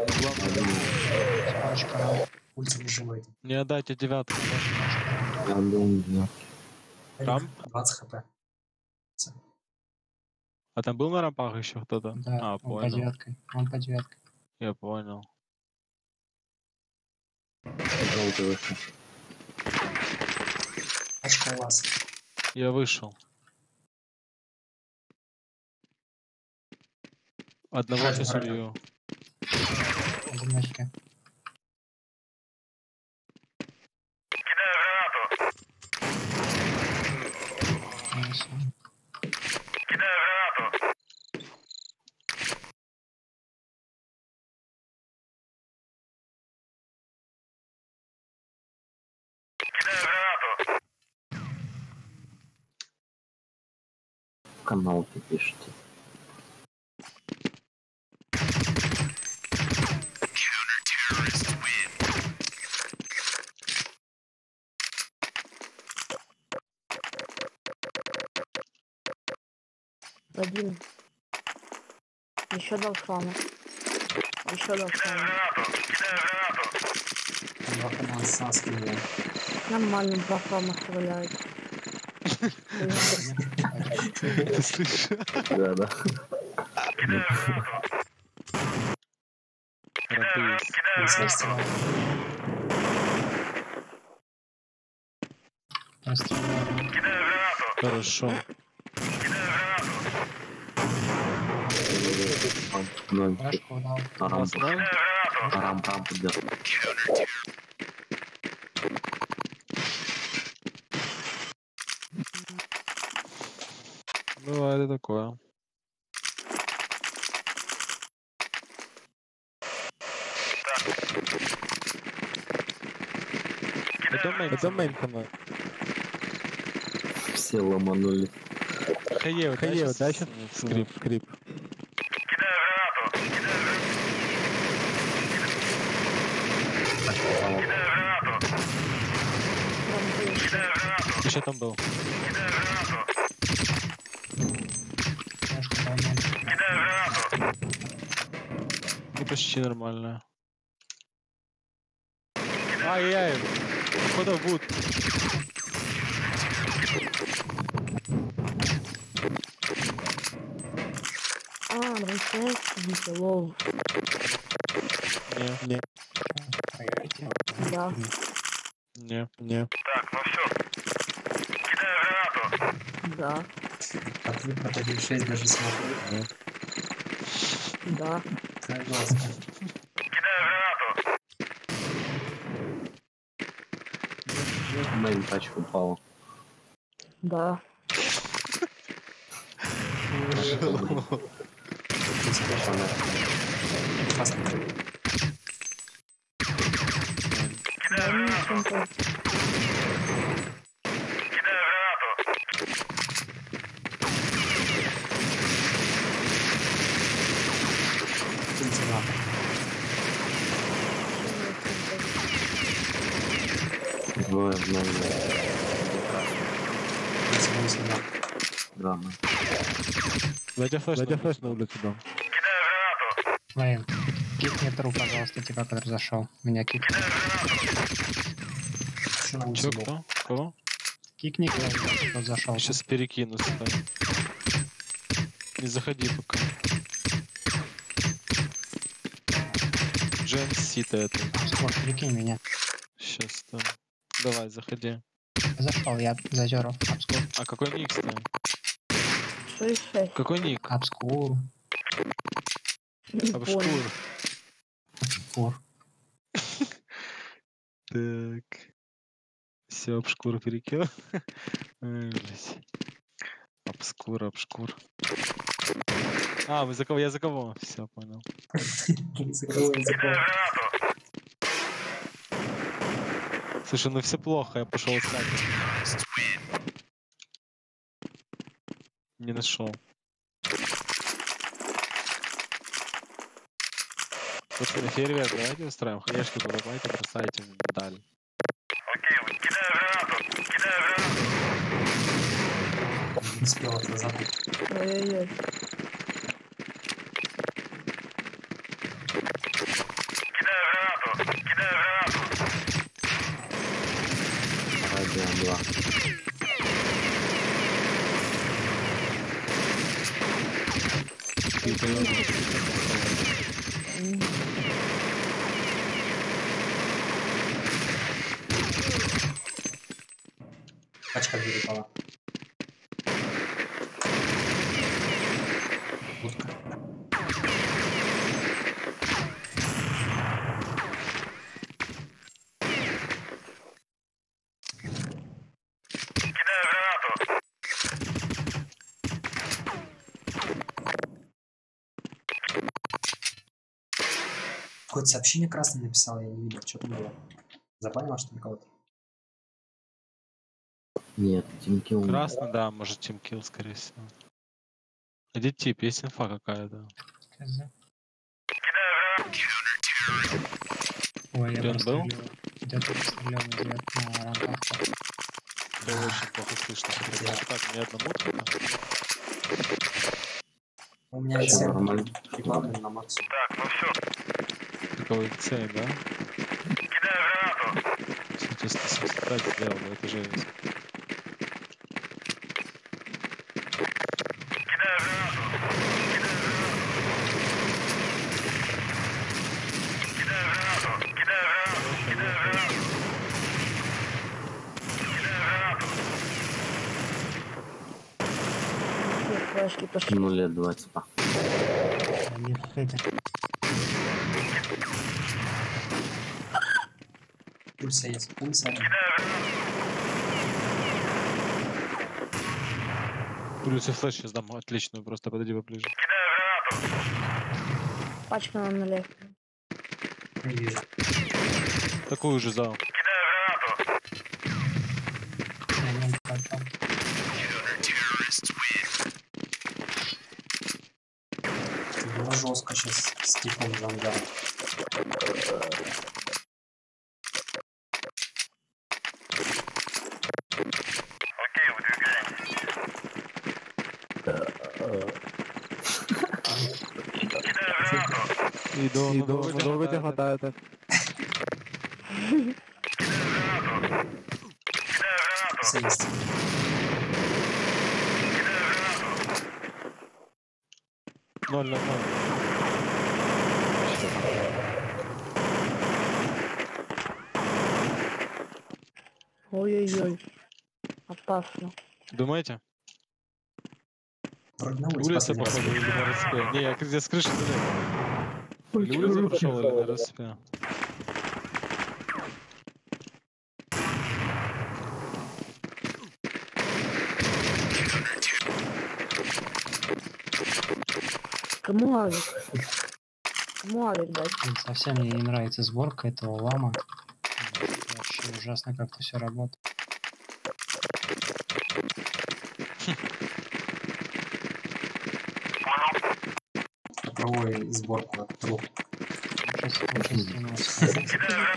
Пачка. Улица не живой. не отдайте девятку. Рамп? 20 хп. А там был на рампах еще кто-то? Да, А, он по понял. девяткой. Он по девяткой. Я понял. Желтый вышел. Пачка у вас. Я вышел. Одного Ради, сейчас ради. убью. Одиночки. Кидаю гранату. Минус. Кидаю гранату. Кидаю гранату. В каналке пишите. Один. Еще два фана. Еще два фана. Два команса скинули. Нормально, два фана стреляют. Ты слышишь? Да. Рампы есть. Хорошо. Флешку дал. Рамп идет. Ну, это такое. Это мейн канал. Все ломанули. Хаева, Да, сейчас скрип. Еще там был. Ну, почти нормально. Ай-яй, куда будет? Там раньше сидите, лол. Не. Да. Не. Так, ну все. Кидаю гранату. Да. Как вы от 1.6 даже смотрели? Да. Как жестко. Кидаю гранату. Мейн тачка упала. Да. Да, ну, чем-то. Кидаю гранату. Двое в мейн. Драма. Дайте флеш на улицу дам. Вейн, кикни тру, пожалуйста, типа, который зашел. Меня кикни. Чё, кто? Кого? Кикни, кто зашел. Сейчас перекину сюда. Не заходи пока. Джен Сита это. Вот, прикинь меня. Сейчас там. Давай, заходи. Зашел, я зазеру. Обскур. А какой ник стоит? 6-6. Какой ник? Обскур. Обшкур. Обскур. Так. Все, обшкур перекинул. Обскур. А, вы за кого? Я за кого? Все, понял. За кого? Слушай, ну все плохо, я пошел искать. Не нашел. Вот на фейерверк давайте устраиваем. Хаешки давайте бросайте вдаль. Окей, кидаю гранату. Кидаю гранату. Не успел это забыть. Ой-ой-ой. Кидаю гранату. Кидаю гранату. Радио 2. Пачка перепала. Будка. Кидаю гранату. Какое-то сообщение красным написал, я не видел, что там было. Забанила, что ли, кого-то? Нет, Тимкил. Красный, да, может Тимкил, скорее всего. Где тип? Есть инфа какая-то? Ой, я Где он был? где-то пострелял на ранках. Да очень плохо слышно. Так, мне одному только. У меня Всё все нормально. рекламы на максимум. Так, ну все. Такой цель, да? Кидаю гранату. Все, 175 сделал, но это же... Кидаю гранату. Кидаю гранату. Кидаю гранату. Кидаю гранату. Кидаю гранату. Все флешки пошли. 0-2 типа. Они хэты. Пульса есть. Пульса. Плюс и флеш сейчас дам отличную, просто подойди поближе. Пачка на нуле. Не вижу. Такую же зал. Было жестко сейчас с типом Жангара. Окей, выдвигаемся. Иду, долго тебе хватает так. Все есть. 0-0. Ой-ой-ой. Опасно. Думаете? Вроде на улице Улица, последний раз походу, или был. на РСП? Не, я где с крыши залез. Или улица прошел, или на РСП. Кому авик? Кому авик дать? Блин, совсем мне не нравится сборка этого лама. Вообще ужасно как-то все работает. Попробуй сборку на труп.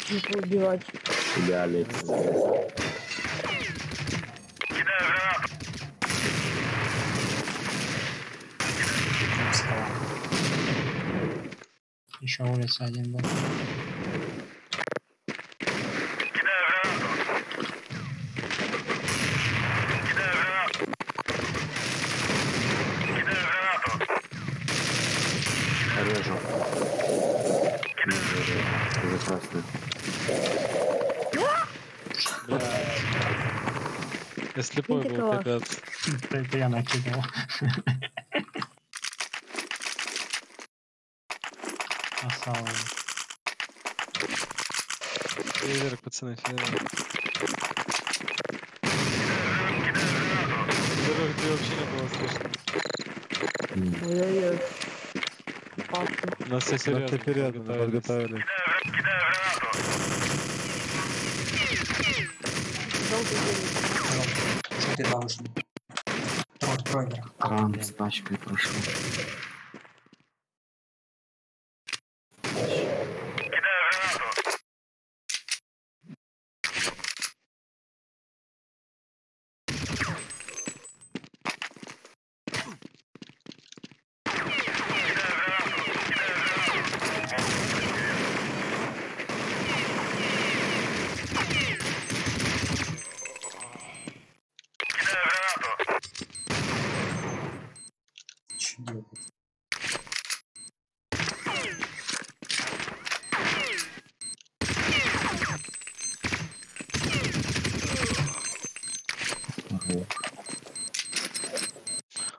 Типа убивать. Тебя, Алекс. Еще улица один был. Режу. За красный. Я слепой был, капец. Это я накидывал. Осал. Фейерверк, пацаны, фейерверк. Дорог, ты вообще не было слышно. Ой-ой-ой. Опасно. У нас все серьезно подготовились. Желтый день. Смотри, два вышли. Трой вверх. Кран с тачкой прошел.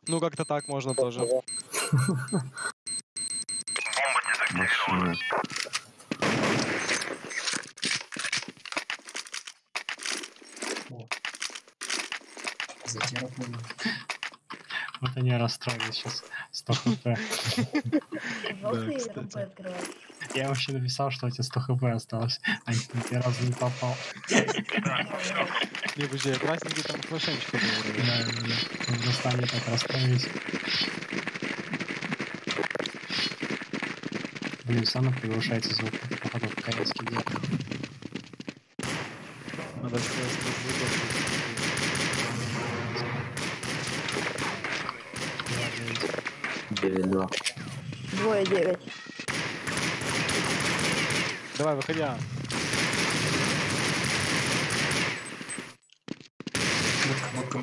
Ну, как-то так можно тоже. Машина. Затера понял. Вот они расстроились сейчас. 100 хп. Желтый РП открывает. Я вообще написал, что у тебя 100 хп осталось. А ни разу не попал. Не, подожди, красненький там флешенчик был. Да. Просто они так расстроились. Блин, все равно приглушается звук. Походу, корейский делает. Надо сделать звук. 9-2. 2-9. Давай, выходя. Мутка.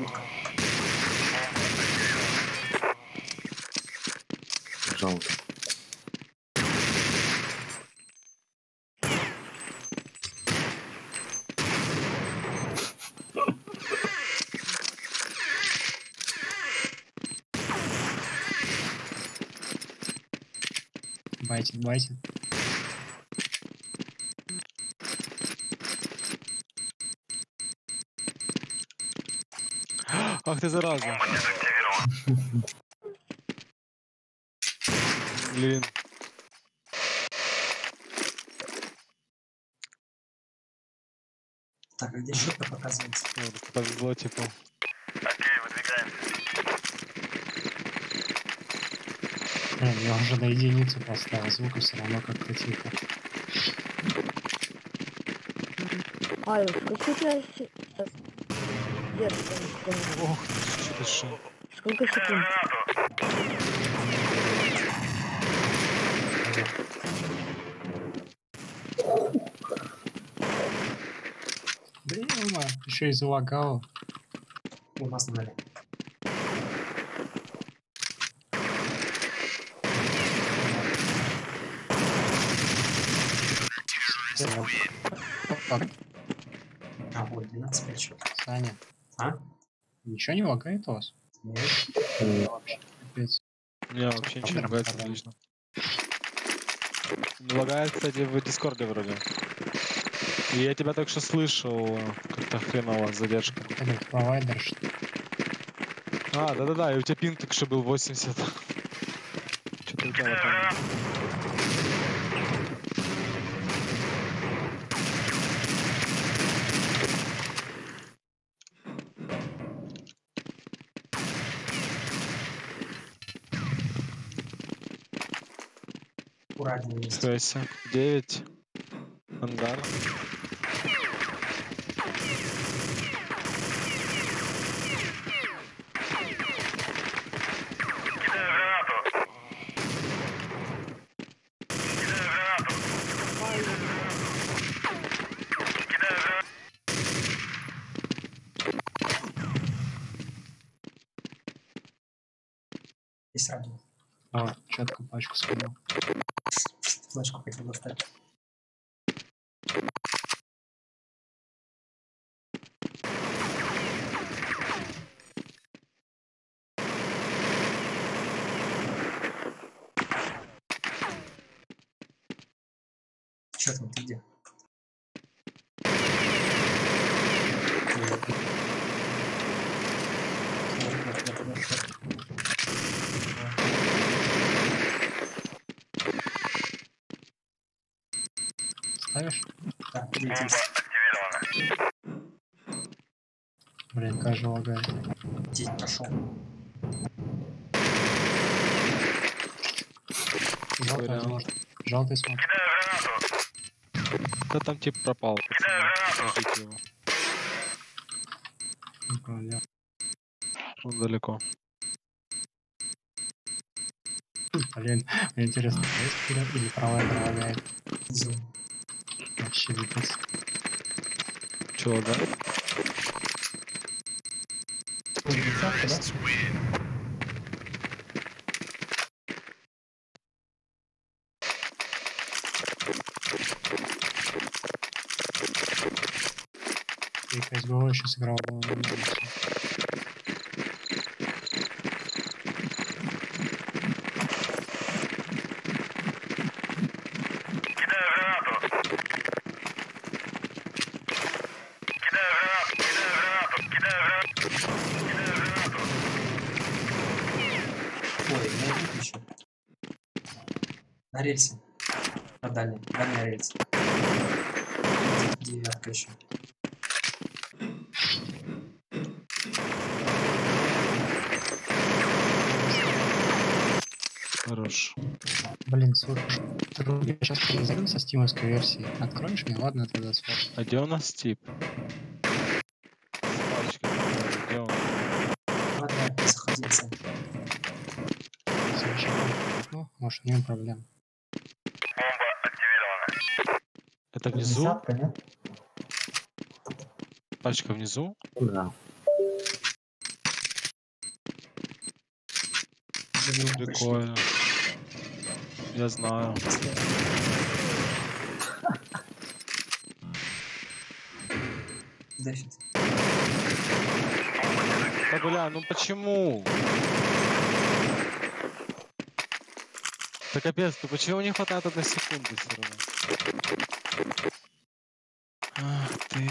Желтый. Байтит. Ах ты зараза. Блин. Так, а где счет-то показывается? Повезло, типа. Окей, выдвигаемся. Блин, я уже на единицу поставил звук, и все равно как-то тихо. Ай, сколько у тебя Ох, что-то шо. Сколько секунд? Блин, еще и залагало. У нас, наверное. А, вот 12 счет. Саня. А? Ничего не лагает у вас? Нет. Вообще, капец. Не, вообще ничего не лагает, отлично. Не лагает, кстати, в Дискорде вроде. И я тебя только что слышал, как-то хреново, задержка. Это провайдер, что ли? А, да-да-да, и у тебя пинг только что был 80. Что-то у тебя лагает. Аккуратнее. Связься. 9. Ангар. Есть радио. А, четко пачку скинул. Флешку хотел достать. Чё там, ты где? Ставишь? Да, идите. Блин, кажется, лагает. День пошел. Желтый, возможно. Желтый смотрит. Да там тип пропал, пацаны. Ждите его. Он далеко. Блин, мне интересно, есть или провайдер лагает? Зум. Вообще выпуск. Чё лагает? И CSGO еще сыграл. Ой, не выключу. На рельсе. На дальняя рельса. Девятка еще. Хорош. Блин, слушай, я сейчас перезайду со стимовской версии. Откроешь мне? Ладно, тогда смотрим. А где у нас тип? Пачка, где он? Ладно, сходиться. Ну, может, не проблем. Это внизу? Пачка внизу? Да. Прикольно. Я знаю. Дефит. Да бля, ну почему? Да капец, ну почему не хватает 1 секунды все равно? Ах ты.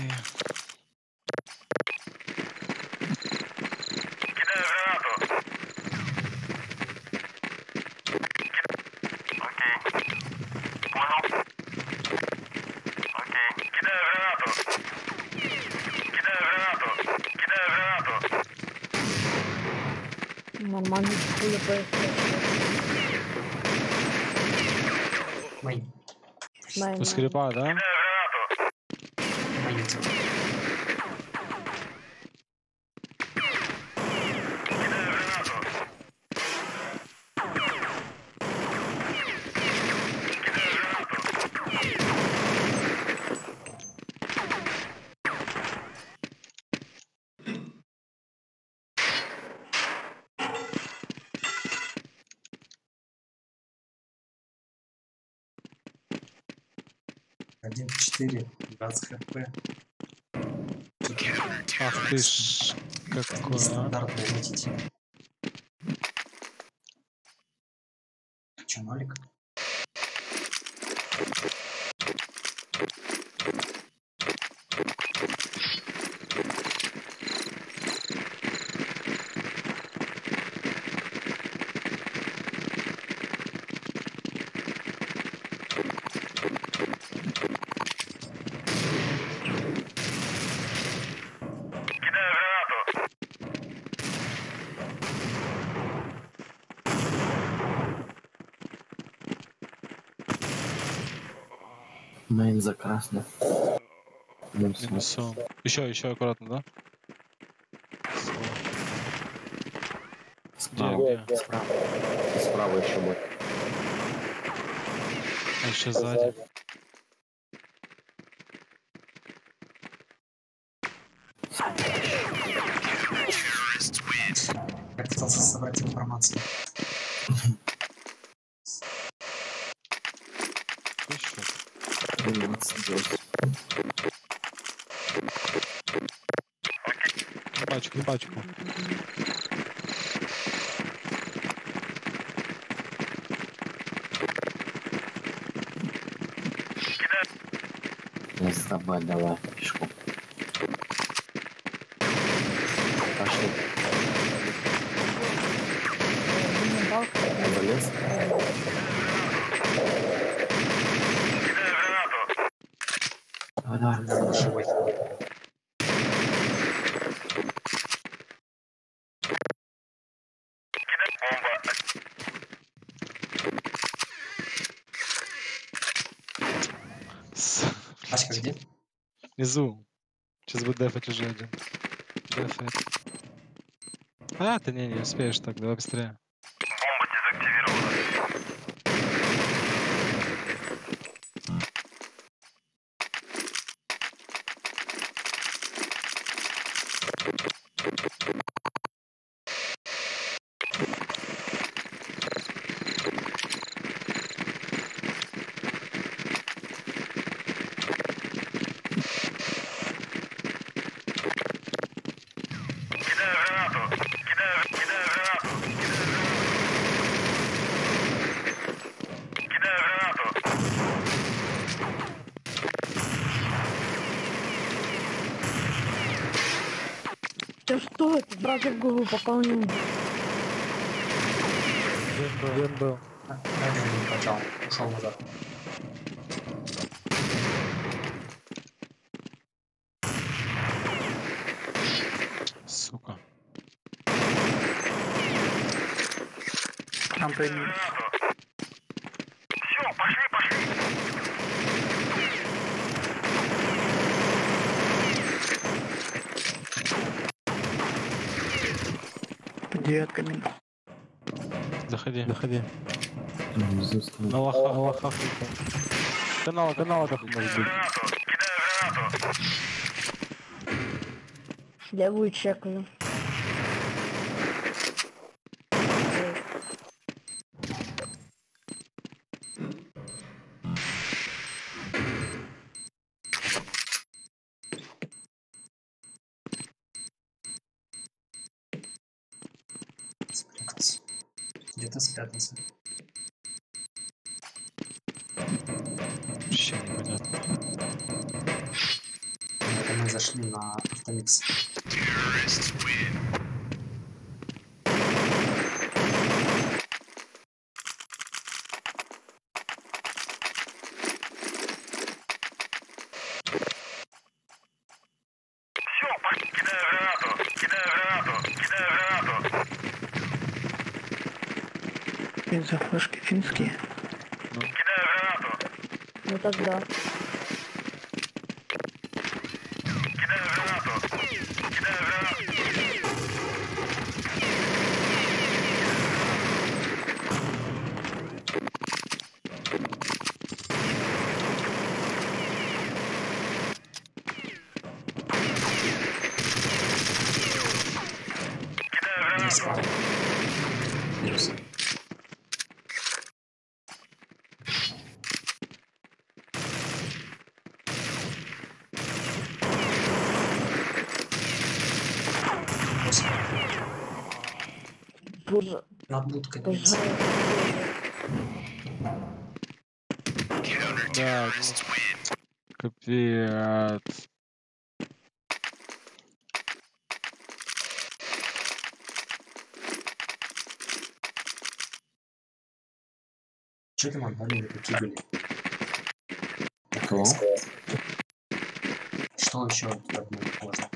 Нормально, хуя Мои. У скрипа, да? Мои. 1-4, 20 хп. Ах ты ж, какой, а? Нестандартный мутитель. Че, нолик? Мейн за красный. Минусом. Еще аккуратно, да? Справа. Где? Справа еще будет. А еще сзади. Я пытался собрать информацию. Еще. 13. Пачку. Я с тобой давай пешком. Пошли. Залез? Давай. Живой. Аська где? Внизу. Сейчас будет дефать уже один. Дефает. А, ты не успеешь так, давай быстрее. Бомба дезактивирована. Да что это? Сразу в голову пополнил. Вен был. Радио не прокачал. Ушел назад. Сука. Нам появились. Все, пошли. Девятка минус. Заходи. На лохах. Канал как может быть. Левую чекаю. Спрятался. Где-то спрятался. Вообще непонятно. Это мы зашли на автомикс. Из-за флешки финские. Ну тогда. Минус. Боже. Над будкой. Да, капец. Че там отвалили, какие были? Кого? Что еще так можно?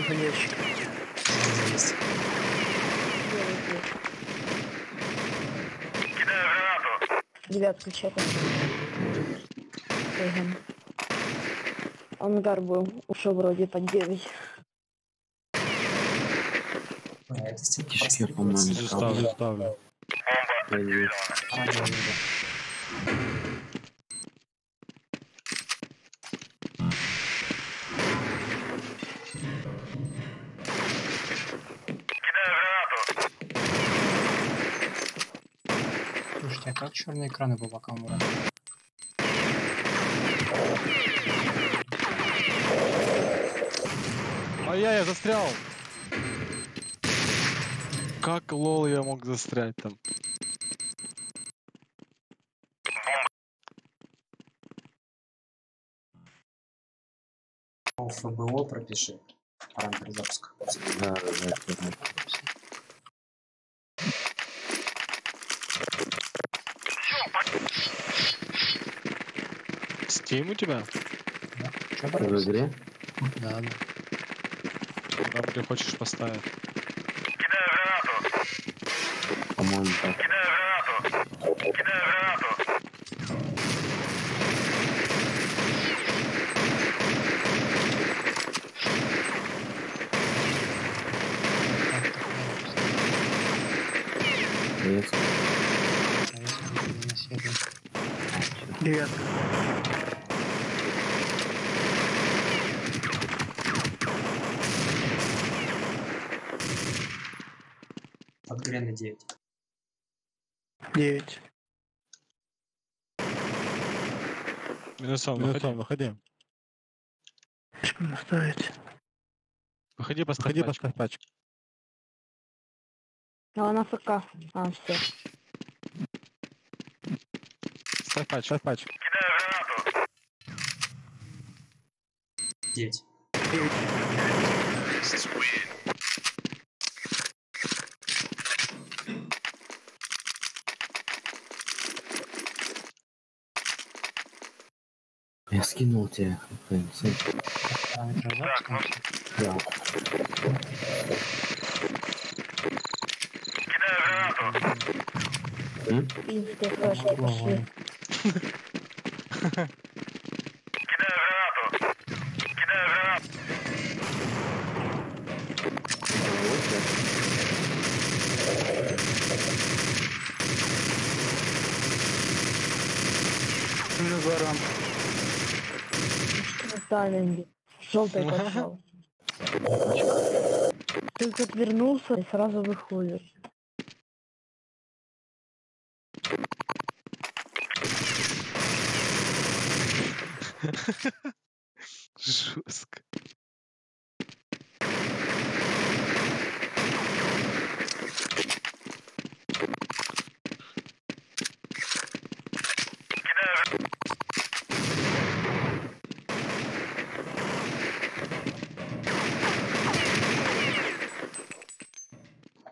Есть. Ребят, включай. Ангар был, ушел вроде под 9. Это стиль Кишки, по-моему, Ставлю. Слушайте, а как черные экраны по бокам убрать? Я застрял. Как лол я мог застрять там? ФБО пропиши. Параметр запуска. Да. Steam у тебя? Да. Чё В игре? Да. Там ты хочешь поставить? По-моему, так. Привет. От Грена 9. 9. Минусом, выходи. Поставить. Выходи, поставь пачку. А она ФК. А, все. Ставь пачку. 9. Я скинул тебе. Параметры запуска? Да. Инские флешки пошли. Сталинги. Желтый пошел. Ты тут вернулся и сразу выходишь. Жестко.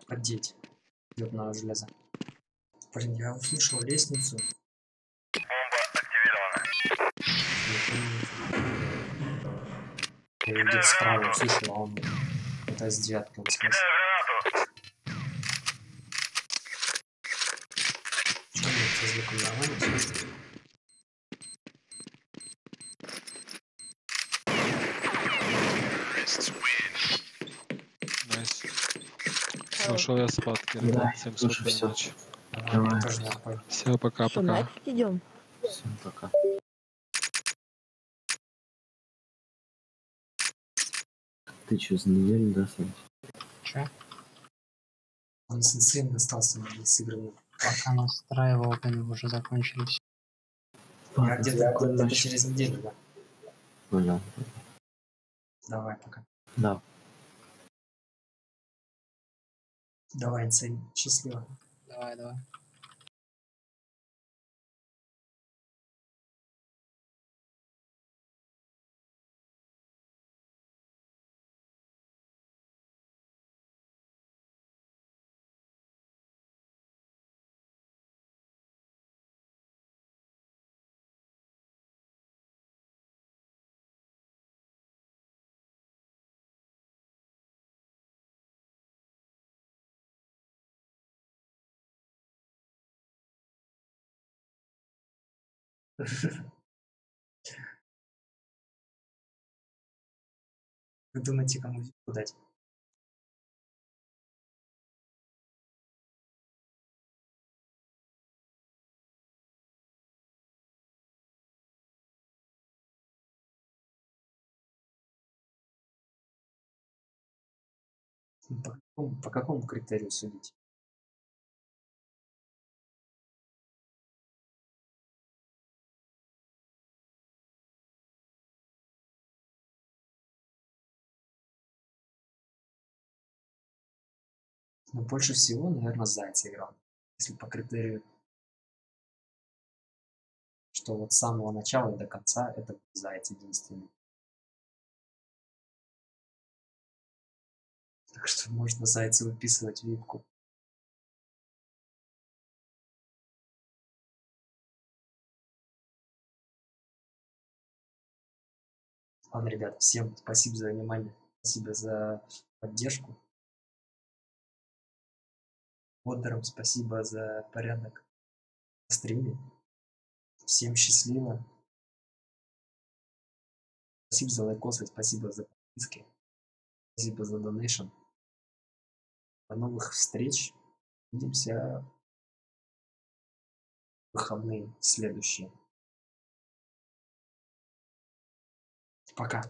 Одеть. Идет на железо. Блин, я услышал лестницу. Я ее где-то справа услышал, а он... Это с 9-ки он смысл. Что нет, со звуком нормально все? Найс. Ушел я спадки. Да, Всем слушай, спокойной всё. ночи. Давай. Тоже нормально. Все, Что, пока-пока. на экс идем? Всем пока. Ты чё, за неделю, да, Саныч? Чё? Он с инсейном остался не сыгранным. Пока настраивал, опены уже закончились. Я где-то через неделю, да. Понял. Давай пока. Да. Давай, инсейн. Счастливо. Давай, давай. Вы думаете, кому визитку дать? По какому критерию судить? Но больше всего, наверное, Зайца играл. Если по критерию, что вот с самого начала и до конца это Заяц единственный. Так что можно Зайца выписывать випку. Ладно, ребят, всем спасибо за внимание, спасибо за поддержку. Воддерам спасибо за порядок на стриме. Всем счастливо. Спасибо за лайкосы, спасибо за подписки, спасибо за донейшн. До новых встреч. Увидимся в выходные следующие. Пока.